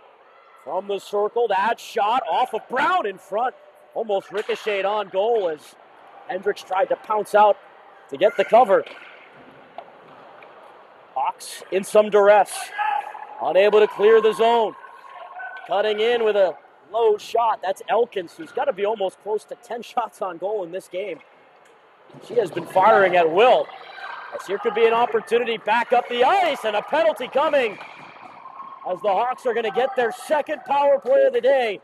From the circle, that shot off of Brown in front. Almost ricocheted on goal as Hendricks tried to pounce out to get the cover. Hawks in some duress. Unable to clear the zone. Cutting in with a low shot. That's Elkins, who's got to be almost close to 10 shots on goal in this game. She has been firing at will. As here could be an opportunity back up the ice, and a penalty coming. as the Hawks are going to get their second power play of the day.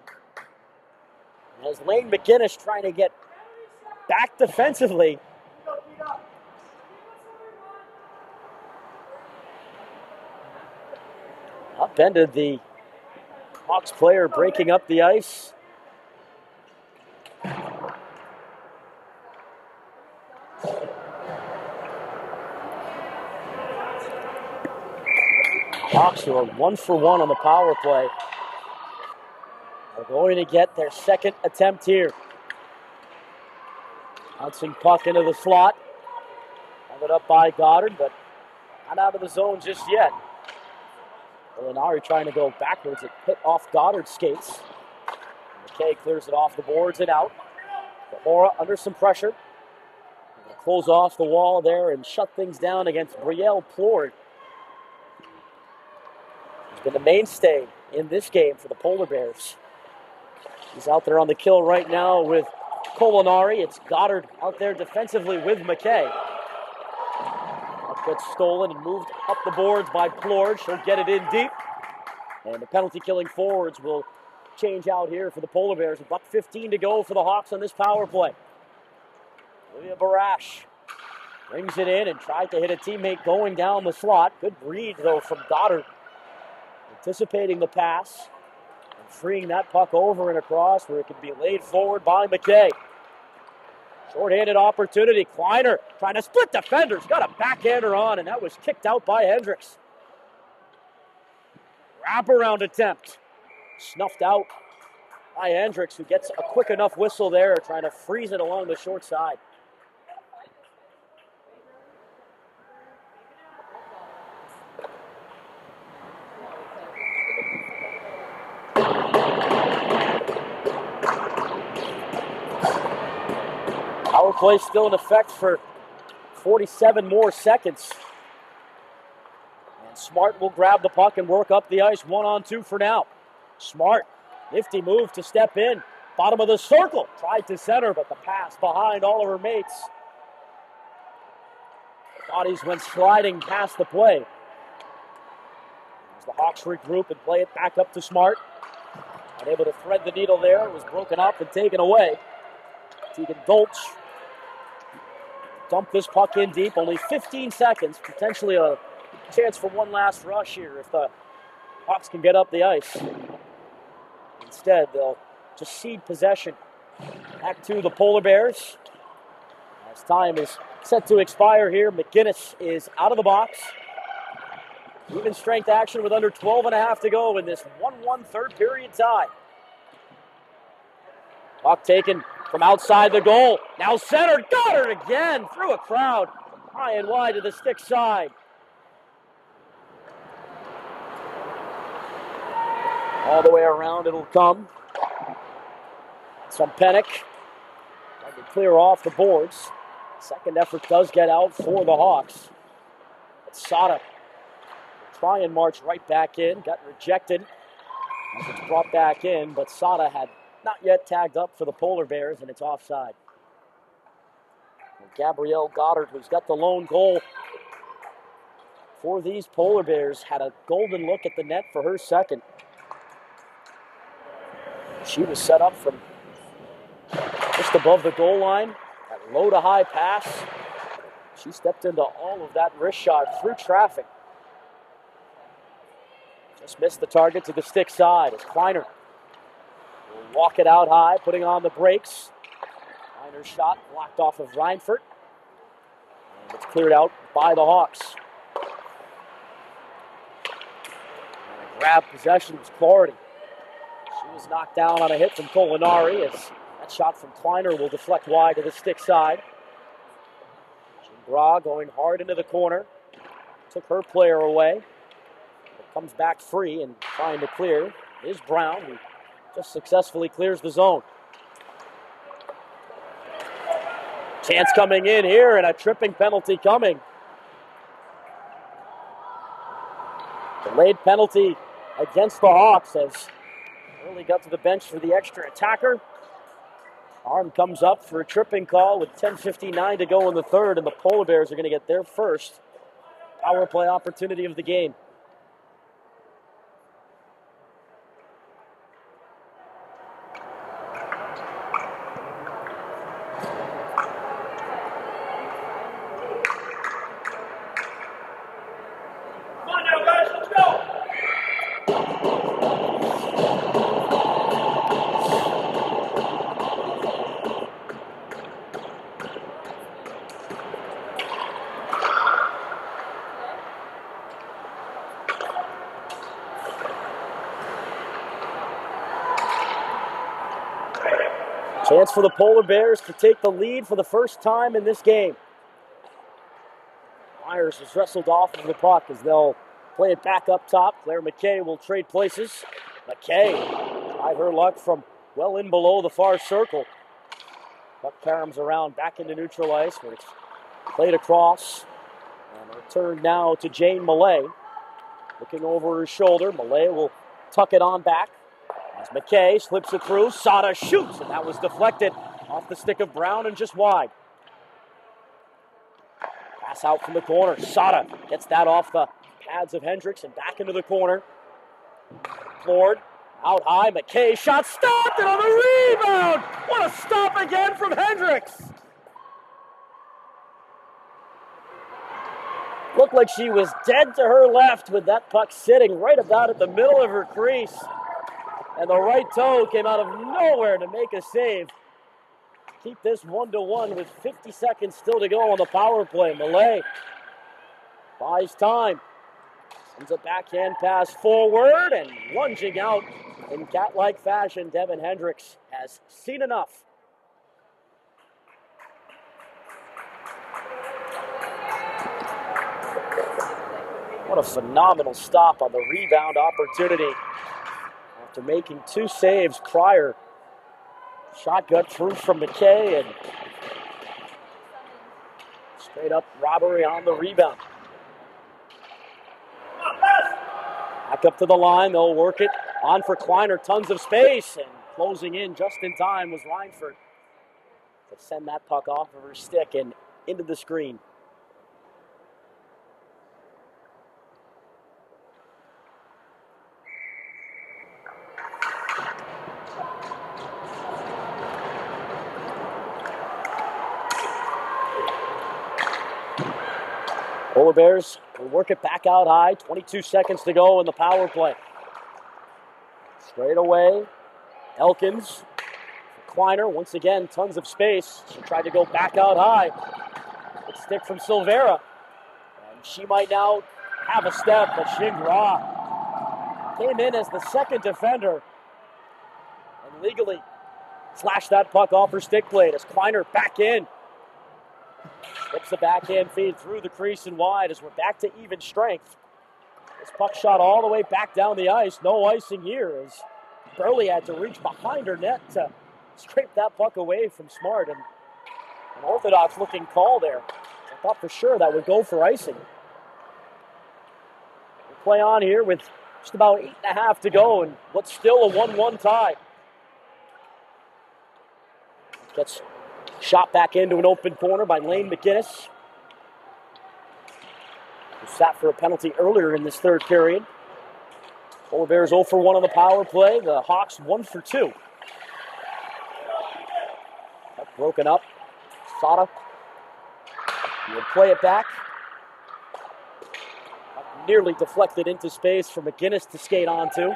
As Lane McGinnis trying to get back defensively. Upended the Hawks player, breaking up the ice. Hawks, who are 1 for 1 on the power play, are going to get their second attempt here. Bouncing puck into the slot. Held up by Goddard, but not out of the zone just yet. Molinari trying to go backwards. It hit off Goddard's skates. McKay clears it off the boards and out. Cahora under some pressure. Close off the wall there and shut things down against Brielle Plord. He's been the mainstay in this game for the Polar Bears. He's out there on the kill right now with Molinari. It's Goddard out there defensively with McKay. Puck gets stolen and moved up the boards by Plord. She'll get it in deep. And the penalty-killing forwards will change out here for the Polar Bears. $1:15 to go for the Hawks on this power play. Ilya Barash brings it in and tried to hit a teammate going down the slot. Good read, though, from Goddard. Anticipating the pass and freeing that puck over and across where it could be laid forward by McKay. Short-handed opportunity. Kleiner trying to split defenders. Got a backhander on, and that was kicked out by Hendricks. Wraparound attempt. Snuffed out by Hendricks, who gets a quick enough whistle there, trying to freeze it along the short side. Power play still in effect for 47 more seconds. And Smart will grab the puck and work up the ice 1-on-2 for now. Smart, nifty move to step in. Bottom of the circle, tried to center, but the pass behind all of her mates. Bodies went sliding past the play. As the Hawks regroup and play it back up to Smart. Unable to thread the needle there, it was broken up and taken away. Tegan Dolch dumped this puck in deep, only 15 seconds, potentially a chance for one last rush here if the Hawks can get up the ice. Instead, they'll just cede possession back to the Polar Bears. As time is set to expire here, McGinnis is out of the box. Even strength action with under 12 and a half to go in this 1-1 third period tie. Puck taken from outside the goal. Now centered. Goddard again through a crowd. High and wide to the stick side. All the way around it'll come. Some Pennick trying to clear off the boards. Second effort does get out for the Hawks. But Sada try and march right back in. Got rejected as it's brought back in, but Sada had not yet tagged up for the Polar Bears, and it's offside. And Gabrielle Goddard, who's got the lone goal for these Polar Bears, had a golden look at the net for her second. She was set up from just above the goal line. That low to high pass. She stepped into all of that wrist shot through traffic. Just missed the target to the stick side as Kleiner will walk it out high, putting on the brakes. Kleiner's shot blocked off of Reinfurt. And it's cleared out by the Hawks. And grab possession was Clarity. She was knocked down on a hit from Molinari as that shot from Kleiner will deflect wide to the stick side. Gras going hard into the corner. Took her player away. But comes back free and trying to clear is Brown, who just successfully clears the zone. Chance coming in here and a tripping penalty coming. Delayed penalty against the Hawks as Early got to the bench for the extra attacker. Arm comes up for a tripping call with 10:59 to go in the third, and the Polar Bears are going to get their first power play opportunity of the game. Chance for the Polar Bears to take the lead for the first time in this game. Myers has wrestled off of the puck as they'll play it back up top. Claire McKay will trade places. McKay tried her luck from well in below the far circle. Puck caroms around back into neutral ice where it's played across. And returned now to Jane Millay. Looking over her shoulder, Millay will tuck it on back. As McKay slips it through, Sada shoots, and that was deflected off the stick of Brown and just wide. Pass out from the corner. Sada gets that off the pads of Hendricks and back into the corner. Floored, out high, McKay shot stopped, and on the rebound! What a stop again from Hendricks! Looked like she was dead to her left with that puck sitting right about at the middle of her crease. And the right toe came out of nowhere to make a save. Keep this 1-1 with 50 seconds still to go on the power play. Millay buys time. Sends a backhand pass forward and lunging out in cat-like fashion. Devin Hendricks has seen enough. What a phenomenal stop on the rebound opportunity. After making 2 saves prior. Shot got through from McKay and straight up robbery on the rebound. Back up to the line, they'll work it on for Kleiner, tons of space, and closing in just in time was Reinford to send that puck off of her stick and into the screen. Polar Bears will work it back out high. 22 seconds to go in the power play. Straight away, Elkins. Kleiner, once again, tons of space. She tried to go back out high. Good stick from Silvera. And she might now have a step, but Shingra came in as the second defender and legally slashed that puck off her stick blade as Kleiner back in. Flips the backhand feed through the crease and wide as we're back to even strength. This puck shot all the way back down the ice. No icing here as Burley had to reach behind her net to scrape that puck away from Smart. And an orthodox looking call there. I thought for sure that would go for icing. We'll play on here with just about 8.5 to go and what's still a 1-1 tie. Gets shot back into an open corner by Lane McGinnis, who sat for a penalty earlier in this third period. Polar Bears 0 for 1 on the power play. The Hawks 1 for 2. That's broken up. Sada will play it back. Nearly deflected into space for McGinnis to skate onto.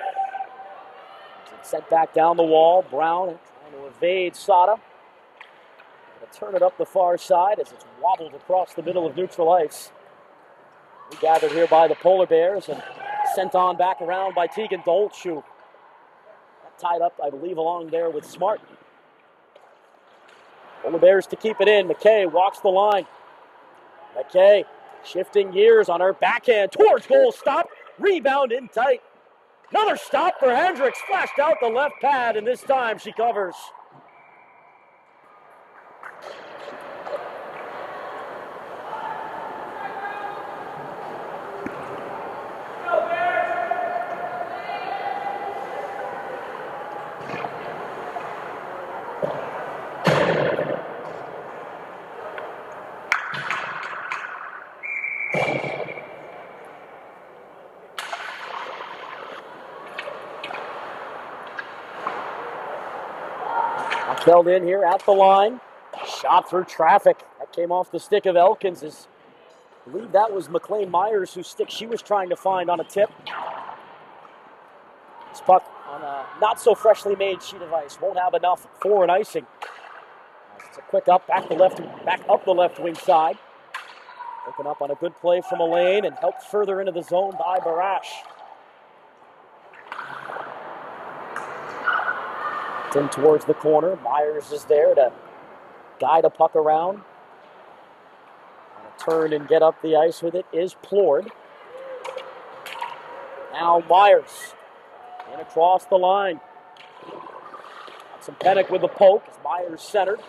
It's sent back down the wall. Brown trying to evade Sada. Turn it up the far side as it's wobbled across the middle of neutral ice. We gathered here by the Polar Bears and sent on back around by Tegan Dolch, who tied up, I believe, along there with Smart. Polar Bears to keep it in. McKay walks the line. McKay shifting gears on her backhand towards goal. Stop. Rebound in tight. Another stop for Hendricks. Flashed out the left pad, and this time she covers. Held in here at the line. Shot through traffic. That came off the stick of Elkins. I believe that was McLean Myers whose stick she was trying to find on a tip. This puck on a not so freshly made sheet of ice. Won't have enough for an icing. It's a quick up, back up the left wing side. Broken up on a good play from Elaine and helped further into the zone by Barash. Kicked in towards the corner. Myers is there to guide a puck around. Turn and get up the ice with it is Plord. Now Myers in across the line. Got some panic with the poke as Myers centered.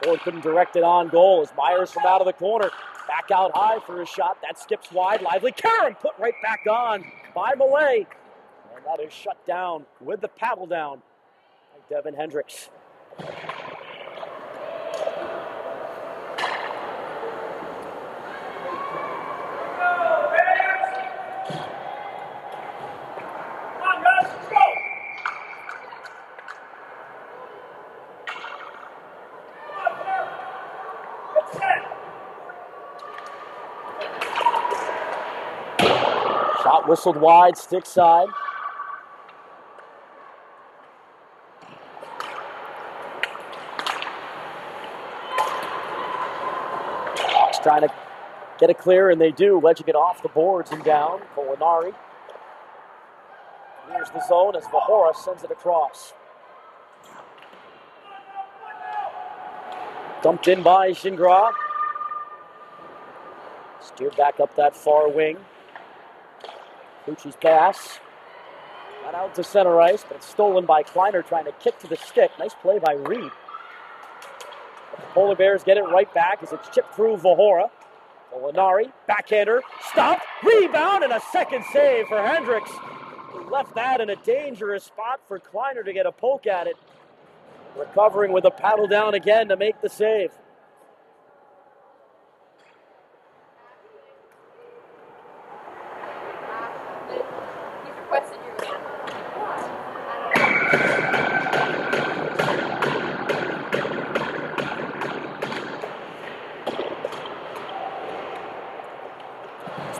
Plord couldn't direct it on goal as Myers from out of the corner. Back out high for a shot. That skips wide. Lively Karen put right back on by Malay. And that is shut down with the paddle down by Devin Hendricks. Shot whistled wide, stick side. Hawks trying to get it clear, and they do, wedging it off the boards and down. Molinari nears the zone as Vahora sends it across. Dumped in by Gingras. Steered back up that far wing. Lucci's pass. Got out to center ice, but it's stolen by Kleiner trying to kick to the stick. Nice play by Reed. But the Polar Bears get it right back as it's chipped through Vahora. Molinari, backhander, stop, rebound, and a second save for Hendricks. He left that in a dangerous spot for Kleiner to get a poke at it. Recovering with a paddle down again to make the save.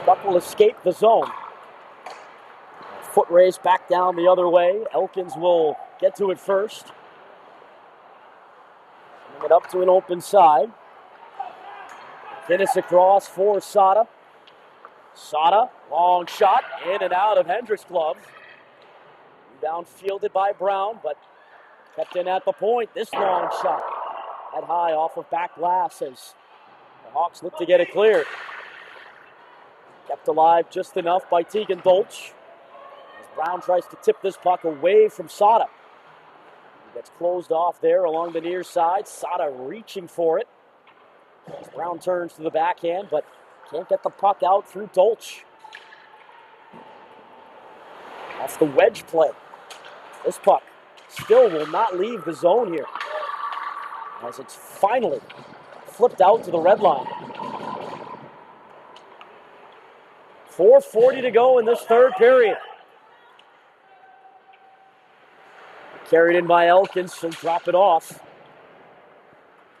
Puck will escape the zone. Foot race back down the other way. Elkins will get to it first. Bring it up to an open side. Finish across for Sada. Sada, long shot, in and out of Hendricks' glove. Rebound fielded by Brown, but kept in at the point. This long shot head high off of back glass as the Hawks look to get it cleared. Kept alive just enough by Tegan Dolch. As Brown tries to tip this puck away from Sada. He gets closed off there along the near side. Sada reaching for it. As Brown turns to the backhand, but can't get the puck out through Dolch. That's the wedge play. This puck still will not leave the zone here, as it's finally flipped out to the red line. 4:40 to go in this third period. Carried in by Elkins, she'll drop it off.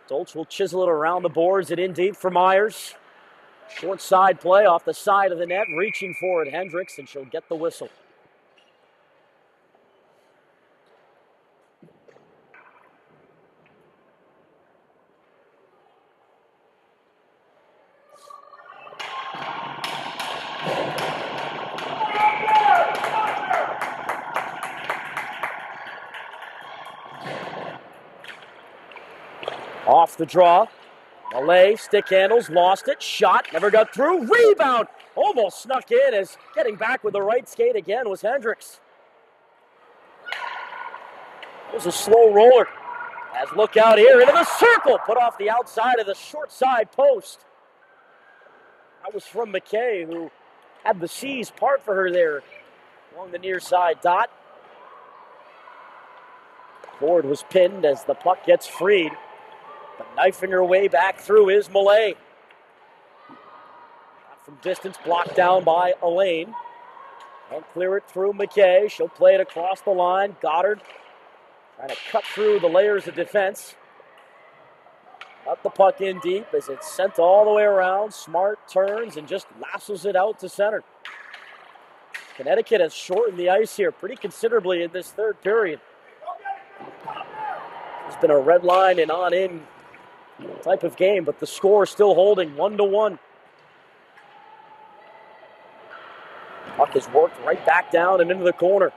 Dolch will chisel it around the boards and in deep for Myers. Short side play off the side of the net, reaching for it, Hendricks, and she'll get the whistle. Off the draw. Malay, stick handles, lost it, shot, never got through, rebound! Almost snuck in as getting back with the right skate again was Hendricks. It was a slow roller. As look out here into the circle, put off the outside of the short side post. That was from McKay, who had the seas part for her there along the near side dot. Ford was pinned as the puck gets freed. But knifing her way back through is Malay. From distance, blocked down by Elaine. Can't clear it through McKay. She'll play it across the line. Goddard trying to cut through the layers of defense. Up the puck in deep as it's sent all the way around. Smart turns and just lassos it out to center. Connecticut has shortened the ice here pretty considerably in this third period. It's been a red line and on in type of game, but the score still holding 1-1. Puck is worked right back down and into the corner.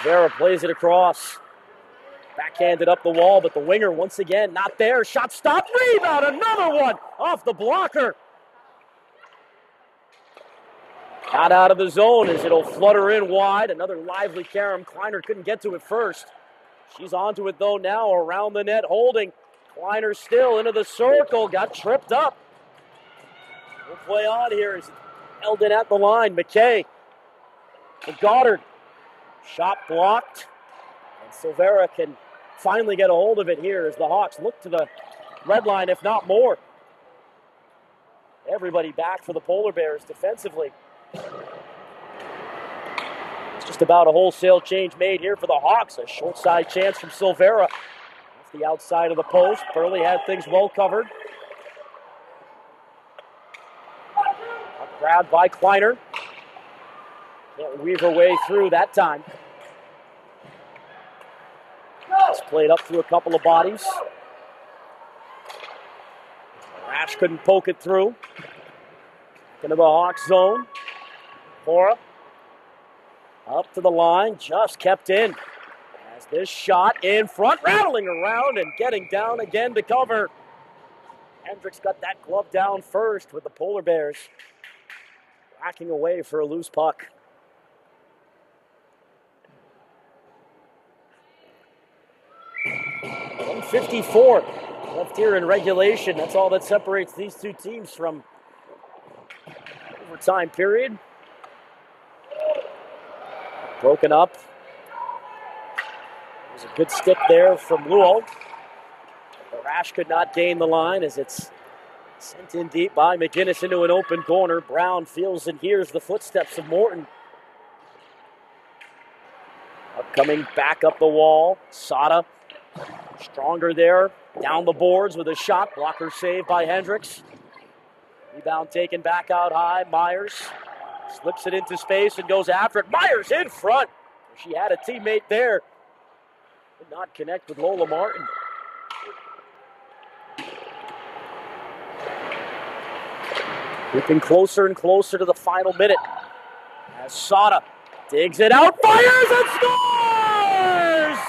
Silvera plays it across. Backhanded up the wall, but the winger once again not there. Shot stopped. Rebound. Another one off the blocker. Not out of the zone as it'll flutter in wide. Another lively carom. Kleiner couldn't get to it first. She's onto it though now, around the net holding. Kleiner still into the circle. Got tripped up. We'll play on here as held in at the line. McKay to Goddard. Shot blocked. And Silvera can finally get a hold of it here as the Hawks look to the red line, if not more. Everybody back for the Polar Bears defensively. It's just about a wholesale change made here for the Hawks. A short side chance from Silvera. Off the outside of the post. Burley had things well covered. Grabbed by Kleiner. Can't weave her way through that time. It's played up through a couple of bodies. Rash couldn't poke it through. Into the Hawks zone. Cora up to the line, just kept in. As this shot in front, rattling around and getting down again to cover. Hendricks got that glove down first with the Polar Bears racking away for a loose puck. .154 left here in regulation. That's all that separates these two teams from overtime period. Broken up. There's a good stick there from Luo. Rash could not gain the line as it's sent in deep by McGinnis into an open corner. Brown feels and hears the footsteps of Morton. Coming back up the wall. Sada stronger there. Down the boards with a shot. Blocker saved by Hendricks. Rebound taken back out high. Myers slips it into space and goes after it. Myers in front. She had a teammate there. Did not connect with Lola Martin. Creeping closer and closer to the final minute. As Sada digs it out, fires and scores!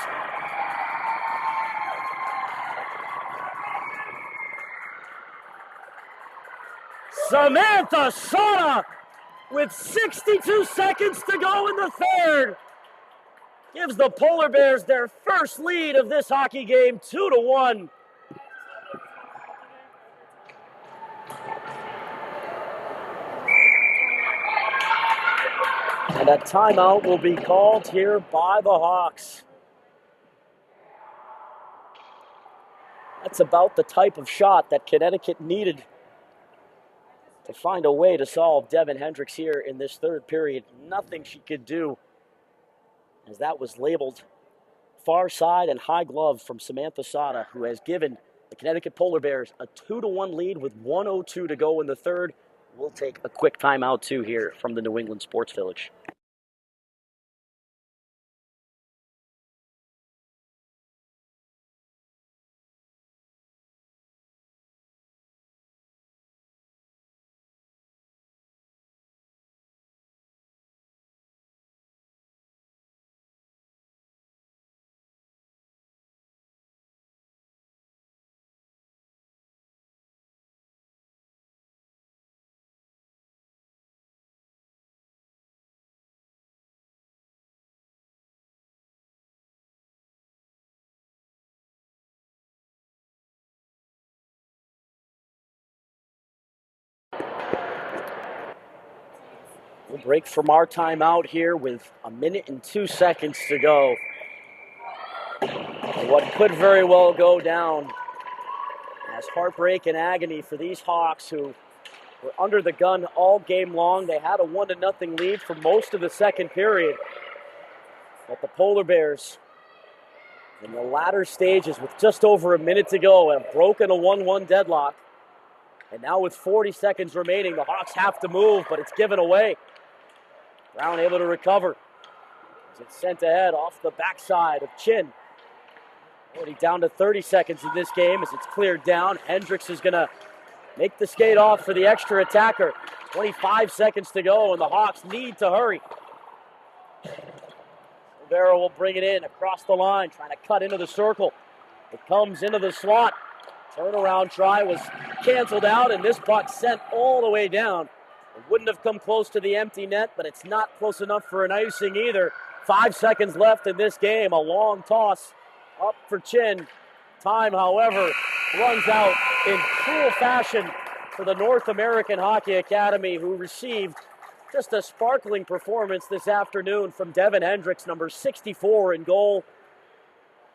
Samantha Sada, with 62 seconds to go in the third, gives the Polar Bears their first lead of this hockey game, 2-1. And a timeout will be called here by the Hawks. That's about the type of shot that Connecticut needed to find a way to solve Devin Hendricks here in this third period. Nothing she could do, as that was labeled far side and high glove from Samantha Sada, who has given the Connecticut Polar Bears a 2-1 lead with 1:02 to go in the third. We'll take a quick timeout too here from the New England Sports Village. We'll break from our timeout here with 1 minute and 2 seconds to go. And what could very well go down as heartbreak and agony for these Hawks who were under the gun all game long. They had a 1-0 lead for most of the second period. But the Polar Bears, in the latter stages with just over a minute to go, have broken a 1-1 deadlock. And now with 40 seconds remaining, the Hawks have to move, but it's given away. Brown able to recover as it's sent ahead off the backside of Chin. Already down to 30 seconds in this game as it's cleared down. Hendricks is going to make the skate off for the extra attacker. 25 seconds to go, and the Hawks need to hurry. Rivera will bring it in across the line, trying to cut into the circle. It comes into the slot. Turnaround try was canceled out, and this puck sent all the way down. It wouldn't have come close to the empty net, but it's not close enough for an icing either. 5 seconds left in this game. A long toss up for Chin. Time, however, runs out in cruel fashion for the North American Hockey Academy, who received just a sparkling performance this afternoon from Devin Hendricks, number 64 in goal.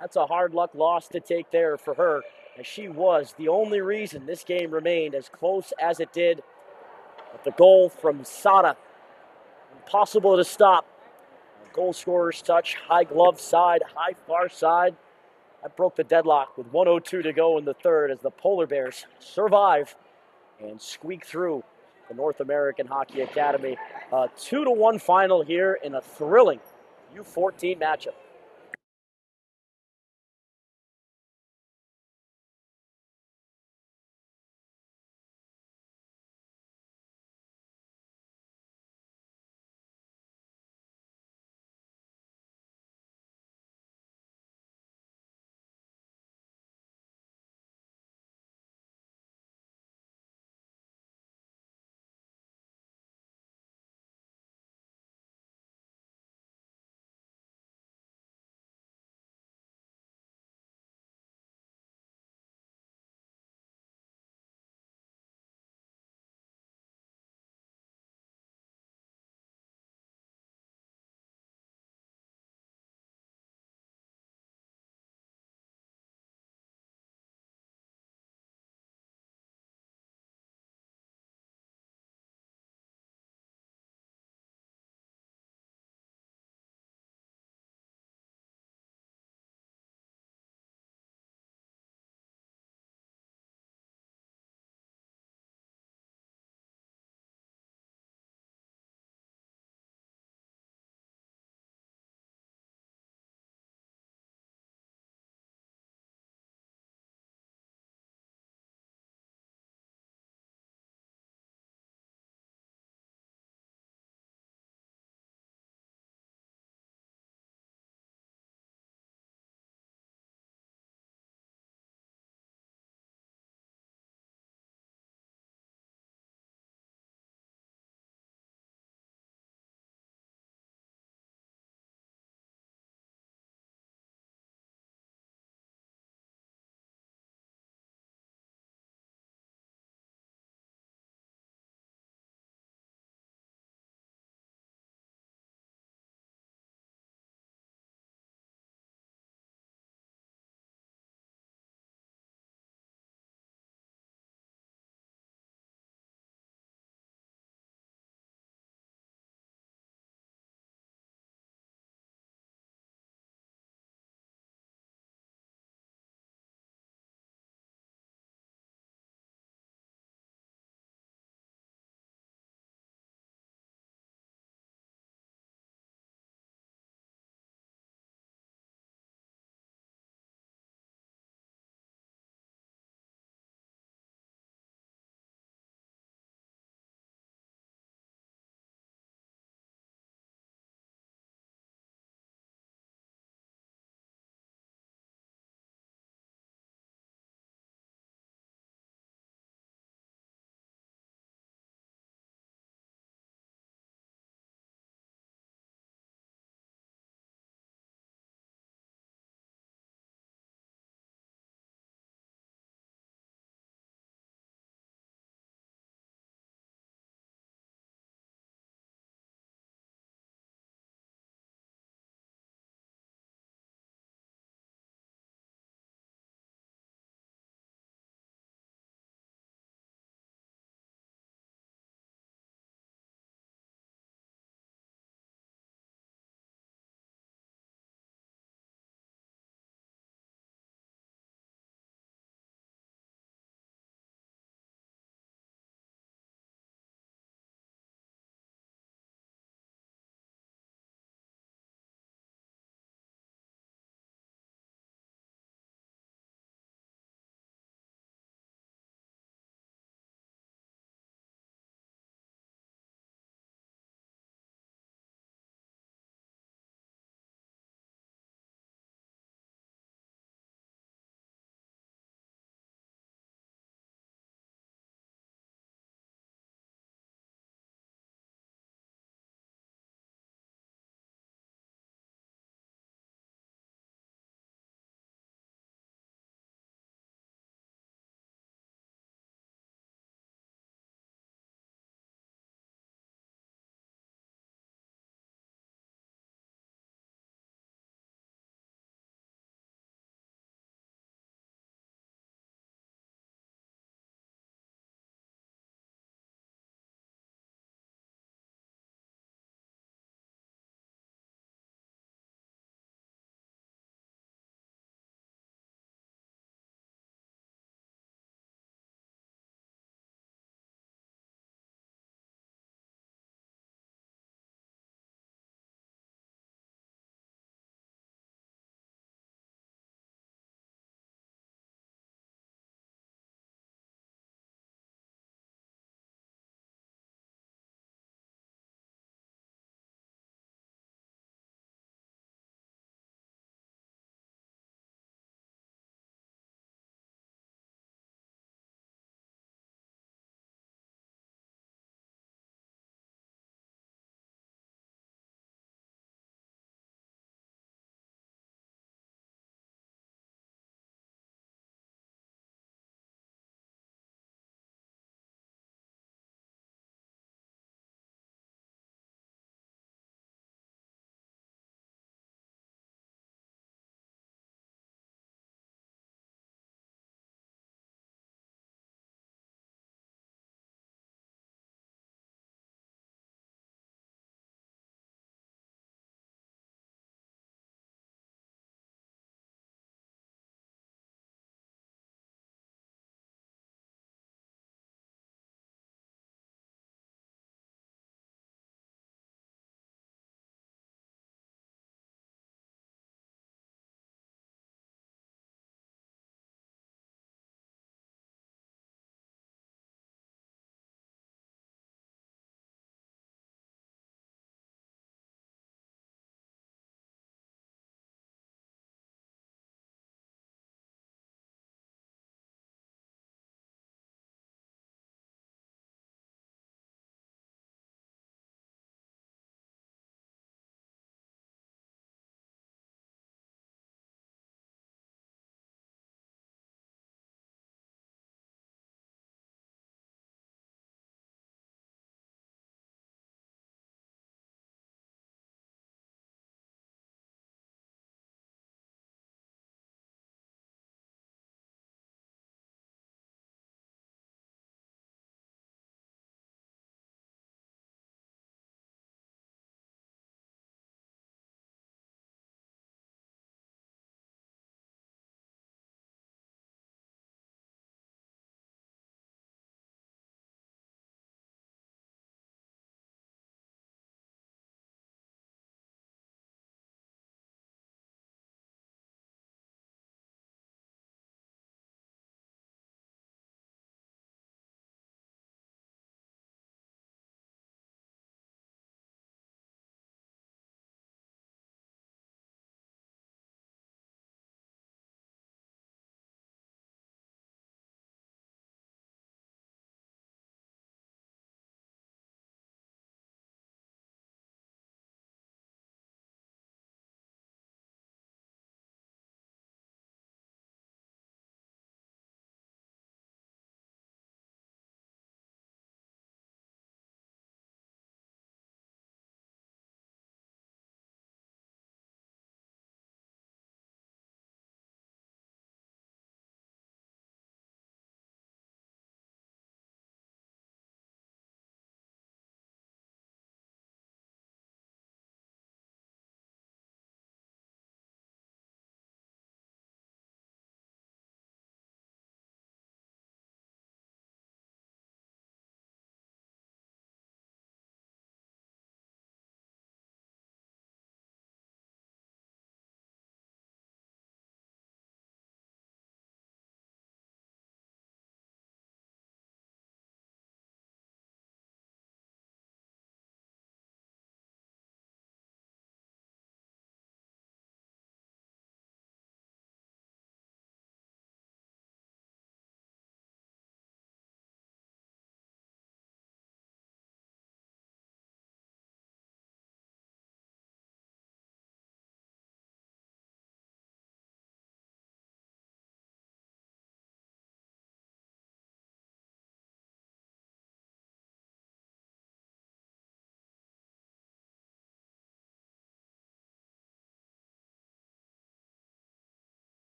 That's a hard luck loss to take there for her, as she was the only reason this game remained as close as it did. But the goal from Sada, impossible to stop. A goal scorer's touch, high glove side, high far side. That broke the deadlock with 1:02 to go in the third as the Polar Bears survive and squeak through the North American Hockey Academy. A 2-1 final here in a thrilling U14 matchup.